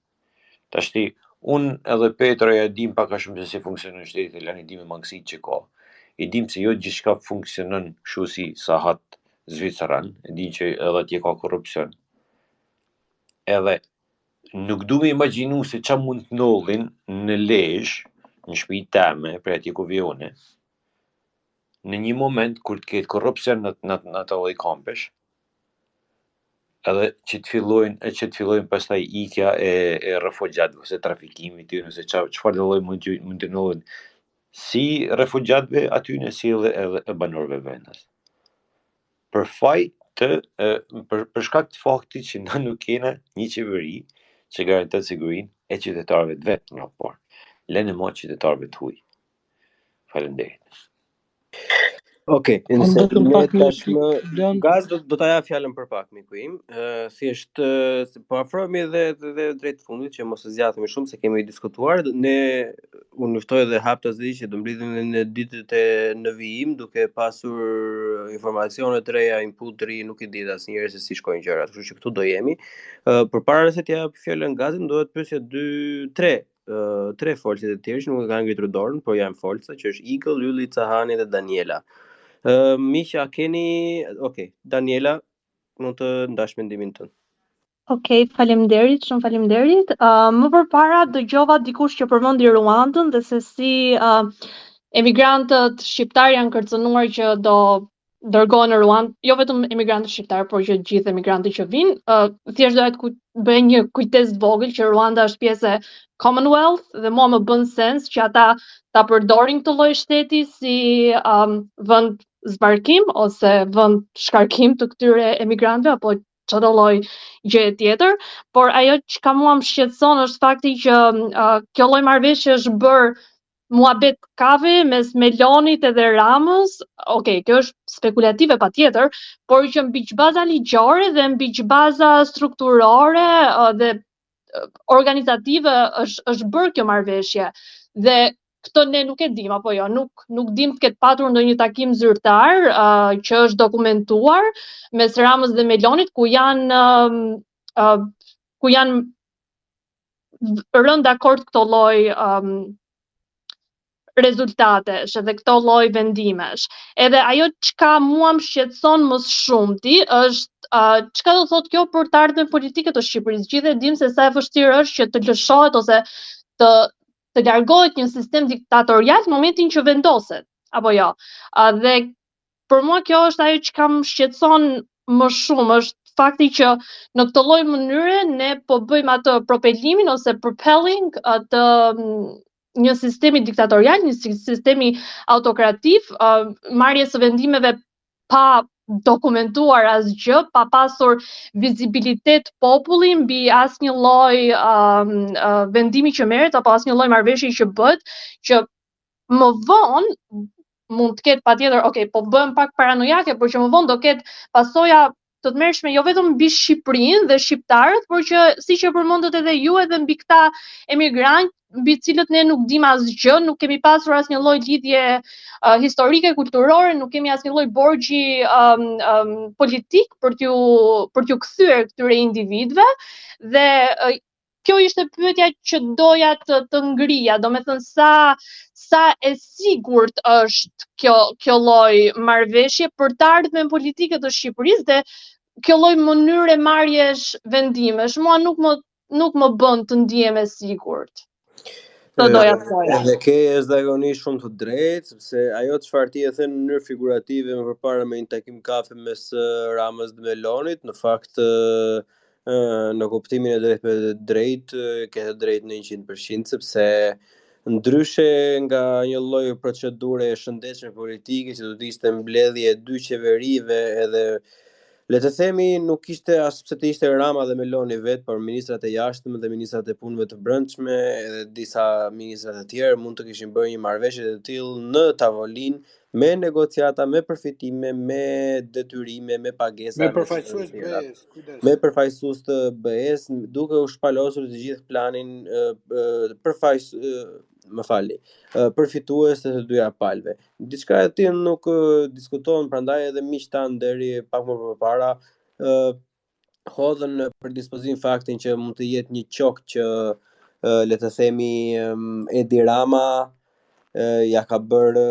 Tashti unë edhe Petra ja dim pak a shumë se si funksionon shteti, lani dim me mangësitë që ka. I dim se jo gjithçka funksionon kështu si sahat Zviceran, e dim që edhe atje ka korrupsion. Edhe nuk du me imagjinu se qa mund të ndodhin në Lezhë, në shtëpinë time, për atje ku vjone, në një moment kur të ketë korrupsion në ato lloj kampesh, edhe që të fillojnë pastaj ikja e refugjatëve ose trafikimi i tyre, ose çfarë lloj mund të ndodhin si refugjatëve aty në si edhe banorëve vendas. Për shkak të faktit që na nuk kena një qeveri që garanton sigurinë e qytetarëve të vet në raport. Lënë më qytetarëve të huaj. Faleminderit. Okej, nëse ne tashmë Gaz do ta jap fjalën për pak miku im. Thjesht po afrohemi edhe drejt fundit që mos e zgjatemi shumë se kemi diskutuar. Unë ftoj edhe hap të zi që do mblidhemi në ditët e në vijim duke pasur informacione të reja, input të ri, nuk i di asnjëherë se si shkojnë gjërat, kështu që këtu do jemi. Përpara se të jap fjalën Gazit, do të pyesja 3 folësit e tjerë që nuk e kanë ngritur dorën, por janë folësa që është Eagle, Ylli, Cahani dhe Daniela. Misha, keni... Okej, Daniela, mund të ndash mendimin tënd. Okej, faleminderit, shumë faleminderit. Më përpara dëgjova dikush që përmendi Ruandën dhe se si emigrantët shqiptar janë kërcënuar që do dërgohen në Ruandë, jo vetëm emigrantët shqiptar, por që gjithë emigrantët që vinë. Thjesht doja të bëj një kujtesë të vogël që Ruanda është pjesë e Commonwealth dhe mua më bën sens që ata ta përdorin këtë lloj shteti si vend zbarkim ose vend shkarkim të këtyre emigrantëve apo çdo lloj gjë tjetër, por ajo që mua më shqetëson është fakti që kjo lloj marrëveshje është bërë muhabet kave mes Melonit edhe Ramës. Okej, kjo është spekulative patjetër, por që mbi baza ligjore dhe mbi baza strukturore dhe organizative është bërë kjo marrëveshje. Dhe këtë ne nuk e dim apo jo, nuk dim të ketë patur ndonjë takim zyrtar që është dokumentuar mes Ramës dhe Melonit ku janë rënë dakord këto lloj rezultatesh edhe këto lloj vendimesh. Edhe ajo çka mua më shqetëson më shumti është çka do thotë kjo për të ardhmen politike të Shqipërisë. Gjithë e dim se sa e vështirë është që të lëshohet ose të largohet një sistem diktatorial në momentin që vendoset, apo jo. Dhe për mua kjo është ajo që më shqetëson më shumë, është fakti që në këtë lloj mënyre ne po bëjmë atë propelimin ose propelling të një sistemi diktatorial, një sistemi autokrativ, marrjes së vendimeve pa dokumentuar asgjë, pa pasur vizibilitet populli mbi asnjë lloj vendimi që merret apo asnjë lloj marrëveshje që bëhet, që më vonë mund të ketë patjetër, po bëhem pak paranojake, por që më vonë do ketë pasoja të tmerrshme jo vetëm mbi Shqipërinë dhe shqiptarët, por që siç e përmendët edhe ju edhe mbi këta emigrantë mbi cilët ne nuk dim asgjë, nuk kemi pasur asnjë lloj lidhje historike, kulturore, nuk kemi asnjë lloj borxhi politik për t'ju kthyer këtyre individëve dhe kjo ishte pyetja që doja të ngrija, domethënë sa e sigurt është kjo lloj marrëveshje për të ardhmen politike të Shqipërisë dhe kjo lloj mënyre marrjesh vendimesh. Mua nuk më bën të ndihem e sigurt. Edhe ke është zakonisht shumë të drejtë, sepse ajo çfarë ti e thënë në mënyrë figurative më përpara me një takim kafe mes Ramës dhe Melonit, në fakt në kuptimin e drejtë ke të drejtë në 100%, sepse ndryshe nga një lloj procedure e shëndetshme politike që do të ishte mbledhje e dy qeverive edhe le të themi nuk ishte as pse të ishte Rama dhe Meloni vetë, por ministrat e jashtëm dhe ministrat e punëve të brendshme edhe disa ministrat e tjerë mund të kishin bërë një marrëveshje të tillë në tavolinë me negociata, me përfitime, me detyrime, me pagesa, me përfaqësues BE-s, kujdes. Me përfaqësues të BE-s, duke u shpalosur të gjithë planin përfitues të dyja palëve. Diçka e tillë nuk diskutohen, prandaj edhe miq tan deri pak më përpara hodhën për dispozim faktin që mund të jetë një qok që le të themi Edi Rama ja ka bërë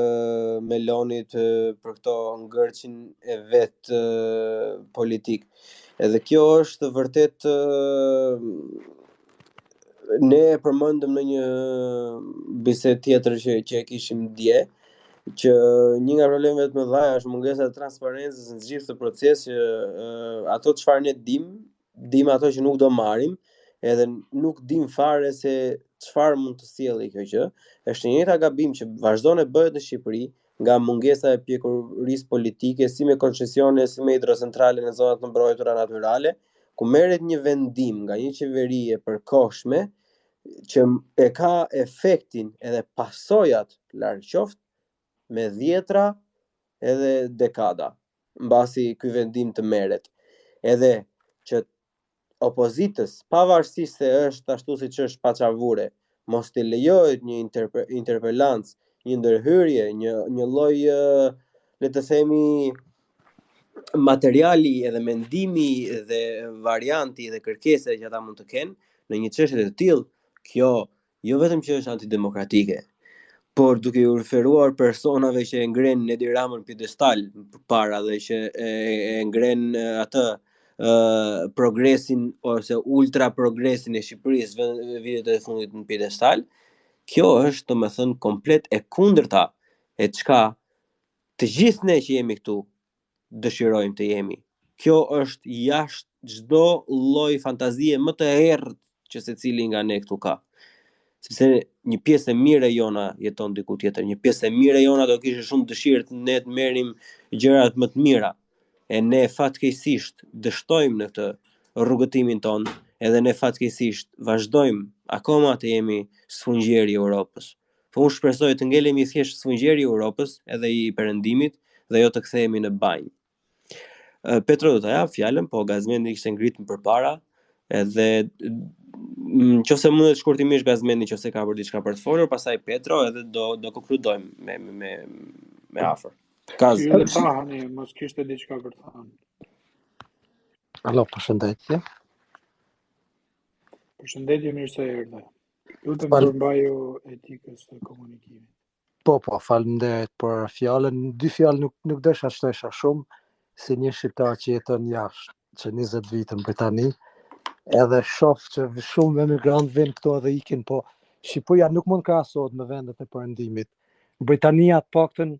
Melonit për këto ngërçin e vet politik. Edhe kjo është vërtet ne e përmendëm në një bisedë tjetër që e kishim dje, që një nga problemet më dha është mungesa e transparencës në gjithë këtë proces, që ato çfarë ne dim ato që nuk do marrim, edhe nuk dim fare se çfarë mund të sjellë kjo gjë. Është një njëjta gabim që vazhdon e bëhet në Shqipëri nga mungesa e pjekurisë politike, si me koncesione, si me hidrocentrale në zonat të mbrojtura natyrale, ku merret një vendim nga një qeveri e përkohshme që e ka efektin edhe pasojat larg qoftë me dhjetra edhe dekada, mbasi ky vendim të merret. Edhe që opozitës, pavarësisht se është ashtu siç është paçavure, mos t'i lejohet një interpelancë, një ndërhyrje, një lloj le të themi materiali edhe mendimi dhe varianti dhe kërkesa që ata mund të kenë në një çështje të tillë, kjo jo vetëm që është antidemokratike, por duke u referuar personave që e ngren Edi Ramën piedestal përpara dhe që e ngren atë progresin ose ultra progresin e Shqipërisë vitet e fundit në piedestal, kjo është domethënë komplet e kundërta e çka të gjithë ne që jemi këtu dëshirojmë të jemi. Kjo është jashtë çdo lloj fantazie më të errët që secili nga ne këtu ka. Sepse një pjesë e mirë e jona jeton diku tjetër, një pjesë e mirë e jona do kishte shumë dëshirë të ne të merrim gjërat më të mira. E ne fatkeqësisht dështojmë në këtë rrugëtimin ton, edhe ne fatkeqësisht vazhdojmë akoma të jemi sfungjeri i Europës. Po unë shpresoj të ngelemi thjesht sfungjeri i Europës edhe i Perëndimit dhe jo të kthehemi në banjë. Petro do ta jap fjalën, po Gazmendi kishte ngritur përpara, edhe nëse mundet shkurtimisht Gazmendi nëse ka për diçka për të folur, pastaj Petro edhe do konkludojmë me afër. Ju thani, mos kishte diçka për të thënë. Alo, përshëndetje. Përshëndetje, mirë se erdhe. Lutem përmbaju etikës së komunikimit. Po, faleminderit për fjalën. Dy fjalë nuk desha shtesha shumë, si një shqiptar që jeton jashtë, që 20 vite në Britani, edhe shoh që shumë emigrantë vijnë këtu edhe ikin, po Shqipëria nuk mund krahasohet me vendet e Perëndimit. Britania të paktën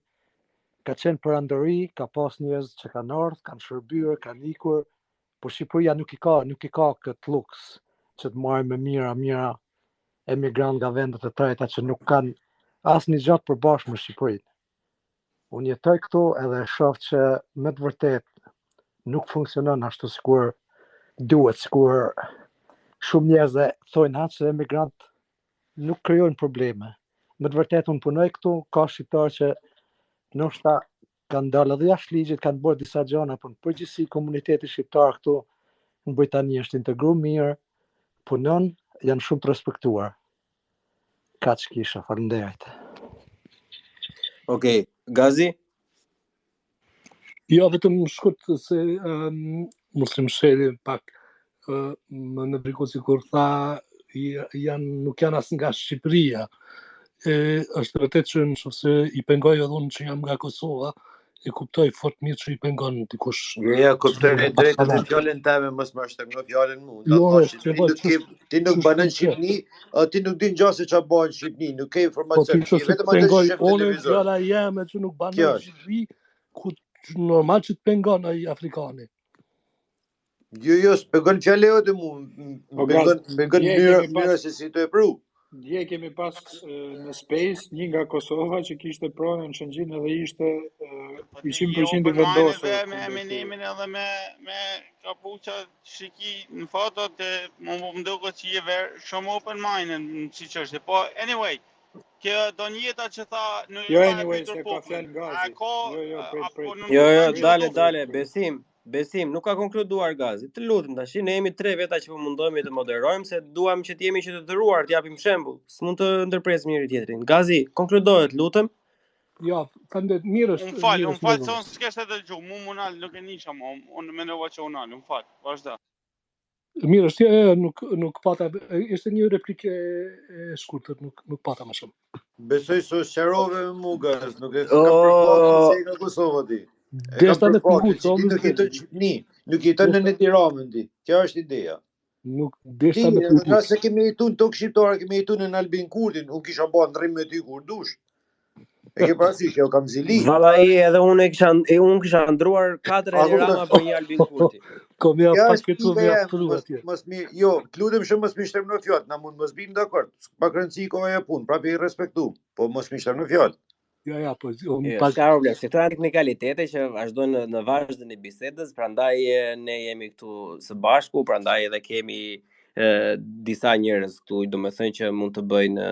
ka qenë perandori, ka pas njerëz që kanë ardhur, kanë shërbyer, kanë ikur, por Shqipëria nuk i ka këtë luks që të marrë me mira emigrantë nga vendet e treta që nuk kanë asnjë gjë të përbashkët me Shqipërinë. Unë jetoj këtu edhe shoh që me të vërtet nuk funksionon ashtu sikur duhet, sikur shumë njerëz thonë që emigrantë nuk krijojnë probleme. Me të vërtet unë punoj këtu, ka shqiptar që ndoshta kanë dalë edhe jashtë ligjit, kanë bërë disa gjëra, por në përgjithësi komuniteti shqiptar këtu në Britani është integruar mirë, punon, janë shumë të respektuar. Kaq kisha, faleminderit. Okej, Gazi? Jo, vetëm shkurt se Muslim Sheri pak më në briku si kur tha nuk janë as nga Shqipëria. Është vërtet që nëse i pengoj edhe unë që jam nga Kosova, e kuptoj fort mirë që i pengon dikush. Ja, kuptoj drejt me fjalën tëme, mos më shtë fjalën mua. Ti nuk banë në Shqipni, ti nuk din gjase që banë në Shqipni, nuk ke informacion. Vetëm atë që shef në televizor. Fjala jeme që nuk banë në Shqipni, ku normal që të pengon ai afrikani. Jo, s'pengon fjalë edhe mua. Pengon mënyra se si të e pru. Dje kemi pas në Space një nga Kosova që kishte pronën Shëngjin edhe ishte 100% i vendosur. Me eminimin edhe me kapuqa shiki në fotot më duket që je shumë open minded si çështje. Po anyway, kjo do njëta që tha në jo anyway se ka fjalë Gazi. Jo, dale, Besim, nuk ka konkluduar Gazi. Të lutem tash, ne jemi 3 veta që po mundohemi të moderojmë se duam që të jemi qytetëruar, të japim shembull. S'mund të ndërpresim njëri tjetrin. Gazi, konkludohet, lutem. Jo, faleminderit, mirë është. Unë fal, son s'kesh të dëgjoj, munal nuk e nisha më. Unë mendova që unal, unë fal. Vazhdo. Mirë është, nuk pata, ishte një replikë e shkurtër, nuk pata më shumë. Besoj se sqarove me Mugaz, nuk e ka përpara se nga Kosova ti. Desta në Pingut, nuk jeton në Shqipni, nuk jeton në Tiranë ti. Kjo është ideja. Nuk desta në Pingut. Nëse kemi jetuar në tokë shqiptare, kemi jetuar në Albin Kurtin, unë kisha bën ndrim me ty kur dush. E ke parasysh, jo kam zili. Vallai, edhe unë kisha ndruar 4 rama për një Albin Kurti. Kom ja pak këtu me afru atje. Jo, lutem shumë mos më shtrem në fjalë, na mund mos bim dakord. Pa rëndësi koha e punë, prapë i respektu, po mos më shtrem në fjalë. Ja, po pas ka problem, se këto janë teknikalitete që vazhdojnë në vazhdim e bisedës, prandaj ne jemi këtu së bashku, prandaj edhe kemi disa njerëz këtu, domethënë që mund të bëjnë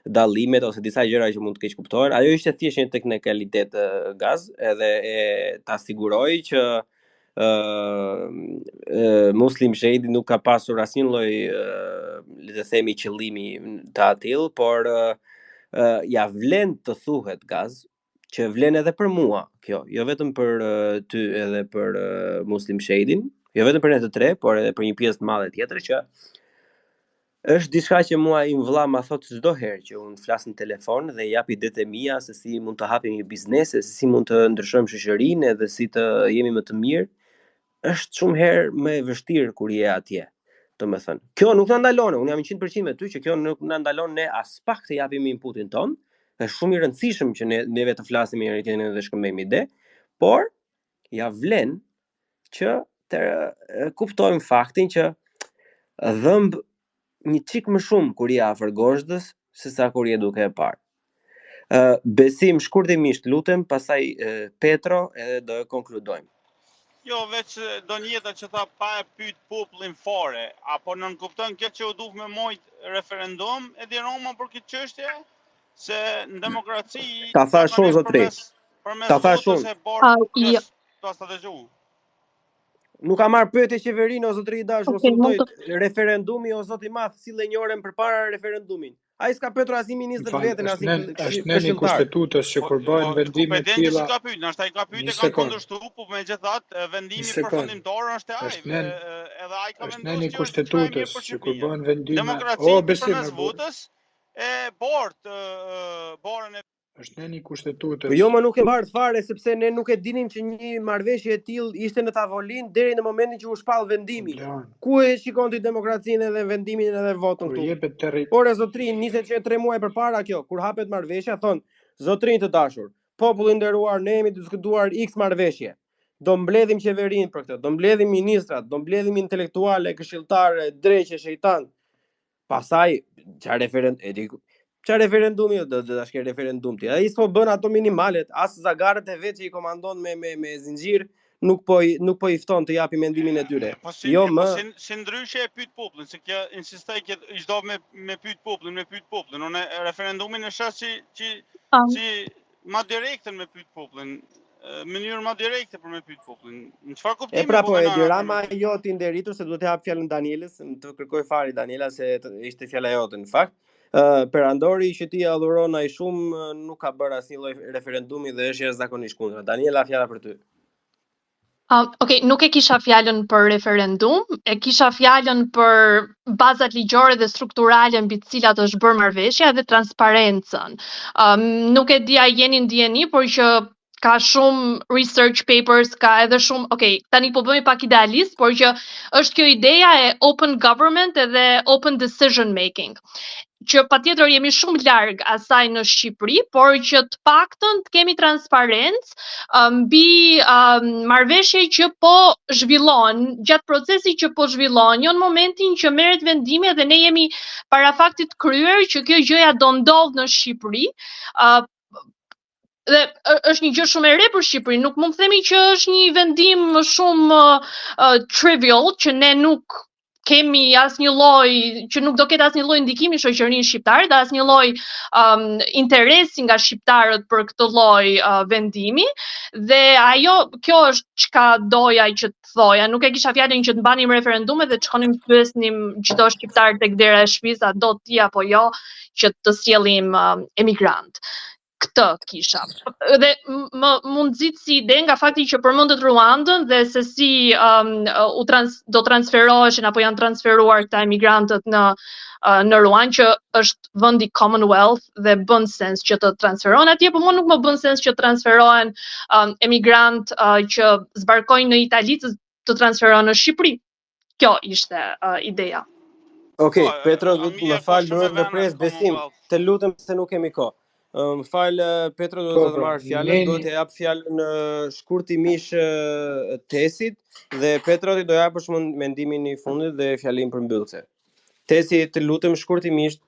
dallimet ose disa gjëra që mund të keq kuptohen. Ajo ishte thjesht një teknikalitet Gaz, edhe ta siguroj që Muslim Shade nuk ka pasur asnjë lloj le të themi qëllimi të atill, por ja vlen të thuhet Gaz, që vlen edhe për mua kjo, jo vetëm për ty edhe për Muslim Shade-in, jo vetëm për ne të tre, por edhe për një pjesë të madhe tjetër që është diçka që mua i vëlla ma thot çdo herë që unë flas në telefon dhe jap idetë mia se si mund të hapim një biznes, se si mund të ndryshojmë shoqërinë edhe si të jemi më të mirë, është shumë herë më e vështirë kur je atje. Domethënë, kjo nuk na ndalon, unë jam 100% me ty që kjo nuk na ndalon ne as pak të japim inputin ton. Është shumë i rëndësishëm që ne vetë të flasim njëri tjetrin dhe shkëmbejmë ide, por ja vlen që të kuptojmë faktin që dhëmb një çik më shumë kur je afër gozhdës se sa kur je duke e parë. Besim shkurtimisht lutem, pastaj Petro edhe do e konkludojmë. Jo, veç do njëta që tha pa e pyet popullin fare, apo nën kupton kjo që u duk me mojt referendum e di Roma për këtë çështje, se në demokraci ta thash unë zotri. Ta thash unë. Ta dëgjoj. Nuk ka marrë pyetje qeverinë o zotri i dashur, referendumi o zot i madh, sille një orën përpara referendumin. Ai s'ka pyetur as ministër vetën, as është në kushtetutës që kur bëhen vendime të tilla. Ka pyetur, ndoshta ai ka pyetur kanë kundërshtuar, por megjithatë vendimi përfundimtar është ai. Edhe ai ka vendosur në kushtetutës që kur bëhen vendime, besim në votës e borën e është në një kushtetutës. Po jo, më nuk e marr fare sepse ne nuk e dinim që një marrëveshje e tillë ishte në tavolinë deri në momentin që u shpall vendimi. Ku e shikonti demokracinë edhe vendimin edhe votën këtu? Por zotrin, niset që 3 muaj përpara kjo, kur hapet marrëveshja, thon, zotrin të dashur, populli i nderuar, ne jemi diskutuar X marrëveshje. Do mbledhim qeverinë për këtë, do mbledhim ministrat, do mbledhim intelektuale, këshilltarë, dreqe, shejtan. Pastaj çfarë referendumi do ta shkë referendum ti. Ai s'po bën ato minimalet, as zagaret e vet që i komandon me zinxhir, nuk po i fton të japi mendimin e tyre. Jo më si ndryshe e pyet popullin, se kjo insistoi që çdo me pyet popullin. Unë referendumin e shoh si ma direktën me pyet popullin. mënyrë më direkte për me pyet popullin. Në çfarë E kuptimi pra po po, kanë Edi ata për Rama me pyet? jo ti nderitur se duhet të hap fjalën Danielës, të kërkoj fari Daniela se ishte fjala jote në fakt. Perandori që ti adhuron ai shumë nuk ka bërë asnjë lloj referendumi dhe është jashtëzakonisht kundër. Daniela, fjala për ty. Okej, nuk e kisha fjalën për referendum, e kisha fjalën për bazat ligjore dhe strukturale mbi të cilat është bërë marrëveshja dhe transparencën. Nuk e di a jeni ndjeni, por që ka shumë research papers, ka edhe shumë, tani po bëhemi pak idealist, por që është kjo ideja e open government edhe open decision making, që patjetër jemi shumë larg asaj në Shqipëri, por që të paktën të kemi transparencë mbi marrëveshje që po zhvillohen, gjatë procesit që po zhvillohen, jo në momentin që merret vendimi dhe ne jemi para faktit kryer që kjo gjëja do ndodh në Shqipëri. Dhe është një gjë shumë e re për Shqipërinë, nuk mund të themi që është një vendim shumë trivial, që ne nuk kemi asnjë lloj, që nuk do ketë asnjë lloj ndikimi në shoqërinë shqiptare, dhe asnjë lloj interesi nga shqiptarët për këtë lloj vendimi. Dhe kjo është çka doja që të thoja. Nuk e kisha fjalën që të mbanim referendume dhe të shkonim të pyesnim çdo shqiptar tek dera e shtëpisë a do ti apo jo që të sjellim emigrant. Këtë kisha. Dhe më nxit si ide nga fakti që përmendet Ruandën dhe se si do transferoheshin apo janë transferuar këta emigrantët në Ruand, që është vendi Commonwealth dhe bën sens që të transferohen atje, por nuk më bën sens që transferohen emigrant që zbarkojnë në Itali të transferohen në Shqipëri. Kjo ishte ideja. Okej, Petro, më fal, duhet të pres Besim. Të lutem se nuk kemi kohë. Më fal, Petro, do të marr fjalën, do të jap fjalën shkurtimisht Tesit dhe Petro ti do japësh mendimin i fundit dhe fjalimin përmbyllëse. Tesi, të lutem shkurtimisht,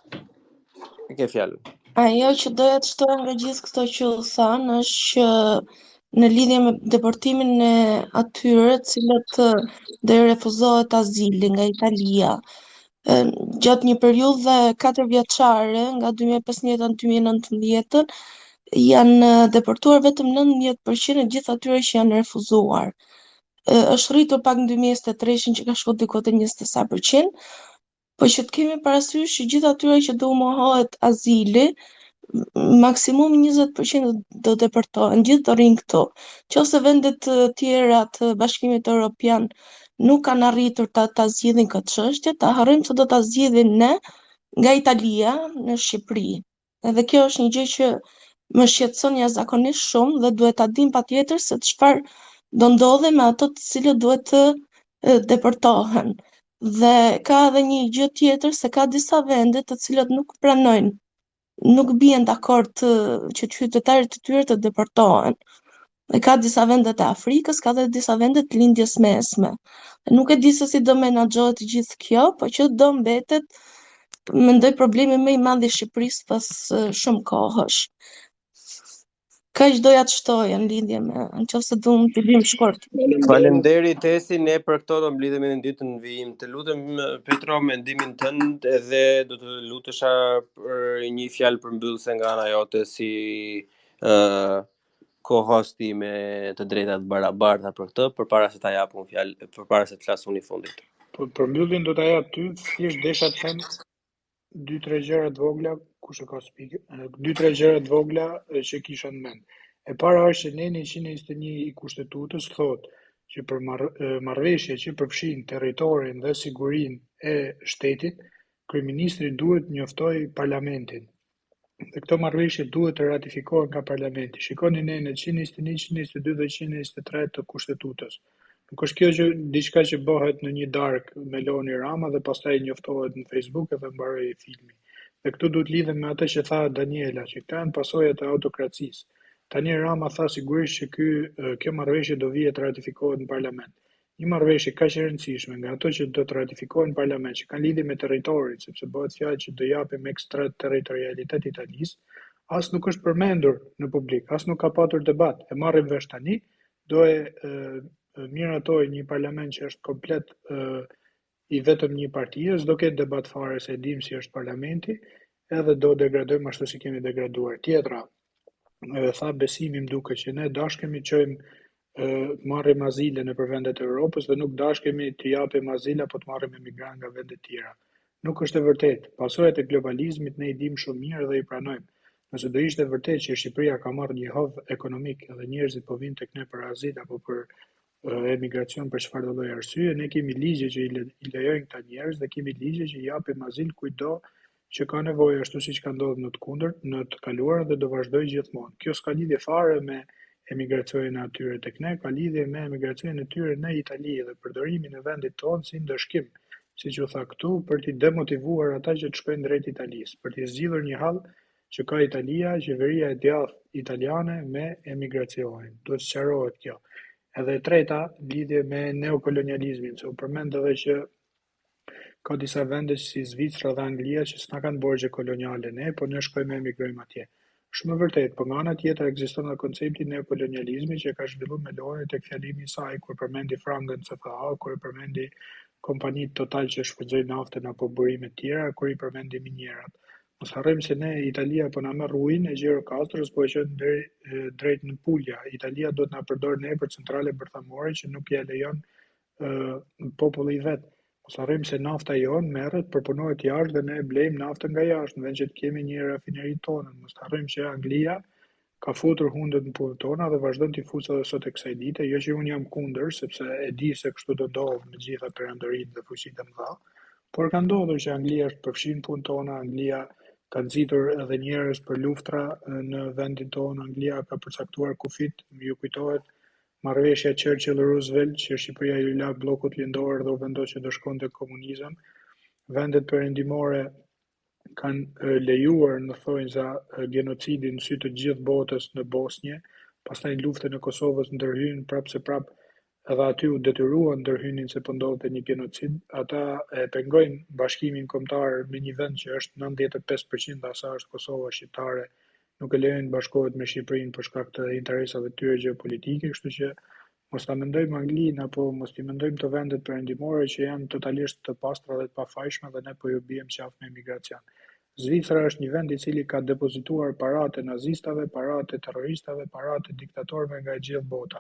ke fjalën. Ajo që doja të shtoja nga gjithë këto që u thanë është që në lidhje me deportimin e atyre të cilët do i refuzohet azili nga Italia, gjatë një periudhe 4 vjeçare, nga 2015 në 2019, janë deportuar vetëm 19% e gjithë atyre që janë refuzuar. Është rritur pak në 2023 që ka shkuar diku te 20%, po që të kemi parasysh që gjithë atyre që do mohohet azili, maksimum 20% do deportohen, gjithë do rinë këtu. Qose vendet tjera të Bashkimit Evropian nuk kanë arritur ta zgjidhin këtë çështje, ta harrojmë se do ta zgjidhin ne nga Italia në Shqipëri. Edhe kjo është një gjë që më shqetëson jashtëzakonisht shumë dhe duhet ta dim patjetër se çfarë do ndodhe me ato të cilët duhet të deportohen. Dhe ka edhe një gjë tjetër, se ka disa vende të cilat nuk pranojnë, nuk bien dakord që qytetarët e tyre të deportohen. Dhe ka disa vende të Afrikës, ka dhe disa vende të lindjes mesme. Nuk e di se si do menaxhohet gjithë kjo, po që do mbetet, mendoj, problemi më i madh i Shqipërisë pas shumë kohësh. Kaq doja të shtoja në lidhje me, nëse duam të bëjmë shkurt. Faleminderit Tesi, ne për këto do mblidhemi në ditën në vijim. Të lutem Petro, mendimin tënd, edhe do të lutesha për një fjalë përmbyllëse nga ana jote si co-hosti me të drejtat barabarta për këtë, përpara se ta japun fjalë, përpara se të flas unë i fundit. Po përmbylljen do ta jap ty, thjesht desha të them 2-3 gjëra të vogla, kush e ka speaker, 2-3 gjëra të vogla që kisha në mend. E para është që neni 121 i Kushtetutës thotë që për marrëveshje që përfshin territorin dhe sigurinë e shtetit, kryeministri duhet njoftoj parlamentin. Dhe këto marrëveshje duhet të ratifikohen nga parlamenti. Shikoni ne në 121, 122 dhe 123 të Kushtetutës. Nuk është kjo diçka që bëhet në një darkë me Loni Rama dhe pastaj njoftohet në Facebook edhe mbaroi filmi. Dhe këtu duhet lidhem me atë që tha Daniela, që këto janë pasojat e autokracisë. Tani Rama tha sigurisht që kjo marrëveshje do vihet të ratifikohet në parlament. Një marrëveshje kaq e rëndësishme nga ato që do të ratifikohen në parlament, që kanë lidhje me territorin, sepse bëhet fjalë që do japim ekstraterritorialitet Italisë, as nuk është përmendur në publik, as nuk ka patur debat. E marrim vesh tani, do e miratoj një parlament që është komplet i vetëm një partie, s'do ketë debat fare se dim si është parlamenti, edhe do degradojmë ashtu si kemi degraduar. Tjetra, tha besimi më duket që ne dashkemi qojmë marrim azile në për vendet e Europës dhe nuk dashkemi të japim azile apo të marrim emigrantë nga vende tjera. Nuk është e vërtetë. Pasojat e globalizmit ne i dimë shumë mirë dhe i pranojmë. Nëse do ishte vërtet që Shqipëria ka marrë një hov ekonomik dhe njerëzit po vinë tek ne për azil apo për emigracion për çfarëdo lloj arsye, ne kemi ligje që i lejojnë këta njerëz dhe kemi ligje që i japim azil kujtdo që ka nevojë, ashtu siç ka ndodhur në të kundërt, në të kaluarën dhe do vazhdojë gjithmonë. Kjo s'ka lidhje fare me emigracionin e atyre tek ne, ka lidhje me emigracionin e tyre në Itali dhe përdorimin e vendit tonë si ndëshkim, siç u tha këtu, për t'i demotivuar ata që të shkojnë drejt Italisë, për t'i zgjidhur një hall që ka Italia, qeveria e djathtë italiane me emigracionin. Duhet sqarohet kjo. Edhe e treta, lidhje me neokolonializmin, se u përmend edhe që ka disa vende si Zvicra dhe Anglia që s'na kanë borxhe koloniale ne, po ne shkojmë e emigrojmë atje. Shumë e vërtet, po nga ana tjetër ekziston edhe koncepti i neokolonializmit që ka zhvilluar me lojën tek fjalimi i saj kur përmendi frangën CFA, kur përmendi kompanitë Total që shfrytëzojnë naftën apo burime të tjera, kur i përmendi minierat. Mos harrojmë se ne Italia po na merr ujin e Gjirokastrës, po e çon drejt në Puglia. Italia do të na përdor ne për centrale bërthamore që nuk ja lejon populli i vet. Mos harrojmë se nafta jon merret, përpunohet jashtë dhe ne blejmë naftën nga jashtë, në vend që të kemi një rafineri tonë. Mos harrojmë që Anglia ka futur hundët në punët tona dhe vazhdon t'i fusë edhe sot e kësaj dite, jo që unë jam kundër, sepse e di se kështu do ndodhë në gjitha perandoritë dhe fuqitë e mëdha, por ka ndodhur që Anglia është përfshin punët tona, Anglia ka nxitur edhe njerëz për luftra në vendin tonë, Anglia ka përcaktuar kufit, ju kujtohet marrëveshja Churchill-Roosevelt që Shqipëria i la bllokut lindor dhe u vendos që do shkonte komunizëm. Vendet perëndimore kanë lejuar në thonjza genocidin në sy të gjithë botës në Bosnjë, pastaj luftën e Kosovës ndërhyn prapë se prapë edhe aty u detyruan ndërhynin se po ndodhte një genocid. Ata e pengojnë bashkimin kombëtar me një vend që është 95% dhe asa është Kosova shqiptare, nuk e lejojnë bashkohet me Shqipërinë për shkak të interesave tyre gjeopolitike, kështu që mos ta mendojmë Anglinë apo mos i mendojmë të vendet perëndimore që janë totalisht të pastra dhe të pafajshme dhe ne po ju bijmë qafë me emigracion. Zvicra është një vend i cili ka depozituar paratë e nazistave, paratë e terroristave, paratë e diktatorëve nga e gjithë bota.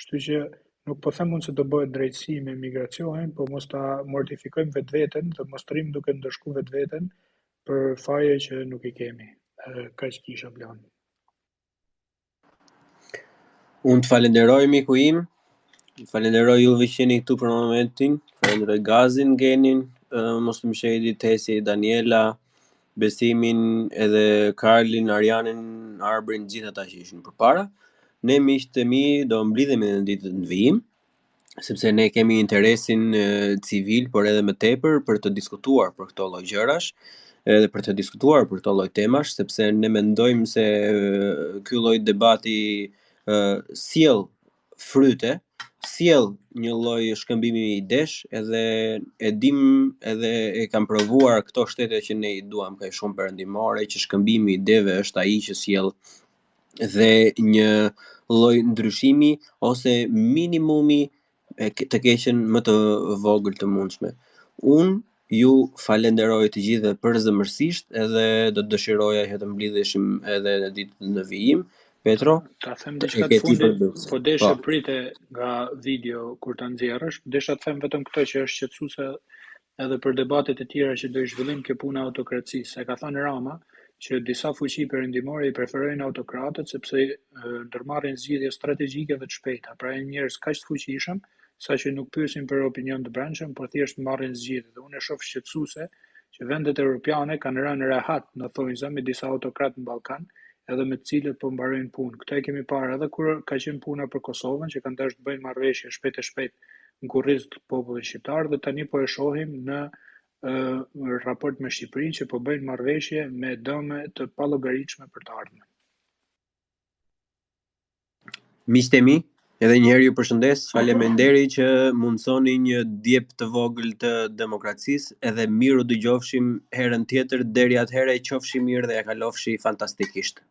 Kështu që nuk po them unë se do bëhet drejtësi me emigracionin, po mos ta mortifikojmë vetveten dhe mos rrim duke ndëshkuar vetveten për faje që nuk i kemi. Kaq kisha plan. Unë të falenderoj miku im, falenderoj juve që jeni këtu për momentin, falenderoj Gazin, Genin, mos të mshëjti Tesi, Daniela, Besimin, edhe Karlin, Arianin, Arbrin, gjithë ata që ishin përpara. Ne miqtë e mi do mblidhemi në ditët në vijim, sepse ne kemi interesin civil, por edhe më tepër për të diskutuar për këto lloj gjërash, edhe për të diskutuar për këto lloj temash, sepse ne mendojmë se ky lloj debati sjell fryte, sjell një lloj shkëmbimi idesh, edhe e dim edhe e kam provuar këto shtete që ne i duam kaq shumë perëndimore, që shkëmbimi i ideve është ai që sjell dhe një lloj ndryshimi ose minimumi të keqen më të vogël të mundshme. Unë ju falenderoj të gjithë përzemërsisht edhe do të dëshiroja që të mblidheshim edhe në ditën në vijim. Petro, ta them diçka të fundit, po desha prite nga video kur ta nxjerrësh, desha të them vetëm këtë që është shqetësuese edhe për debatet e tjera që do i zhvillim kjo puna autokracisë. E ka thënë Rama që disa fuqi perëndimore i preferojnë autokratët sepse ndërmarrin zgjedhje strategjike dhe të shpejta. Pra janë njerëz kaq të fuqishëm saqë nuk pyesin për opinion të brendshëm, por thjesht marrin zgjedhje. Dhe unë e shoh shqetësuese që vendet europiane kanë rënë rehat në thonjza me disa autokratë në Ballkan, edhe me të cilët po mbarojnë punë. Këtë e kemi parë edhe kur ka qenë puna për Kosovën, që kanë dashur të bëjnë marrëveshje shpejt e shpejt në kurriz të popullit shqiptar, dhe tani po e shohim në raport me Shqipërinë që po bëjnë marrëveshje me dëme të pallogaritshme për të ardhmen. Miqtë e mi, edhe një herë ju përshëndes, faleminderit që mundsoni një djep të vogël të demokracisë, edhe miru dëgjofshim herën tjetër, deri atëherë qofshi mirë dhe ja kalofshi fantastikisht.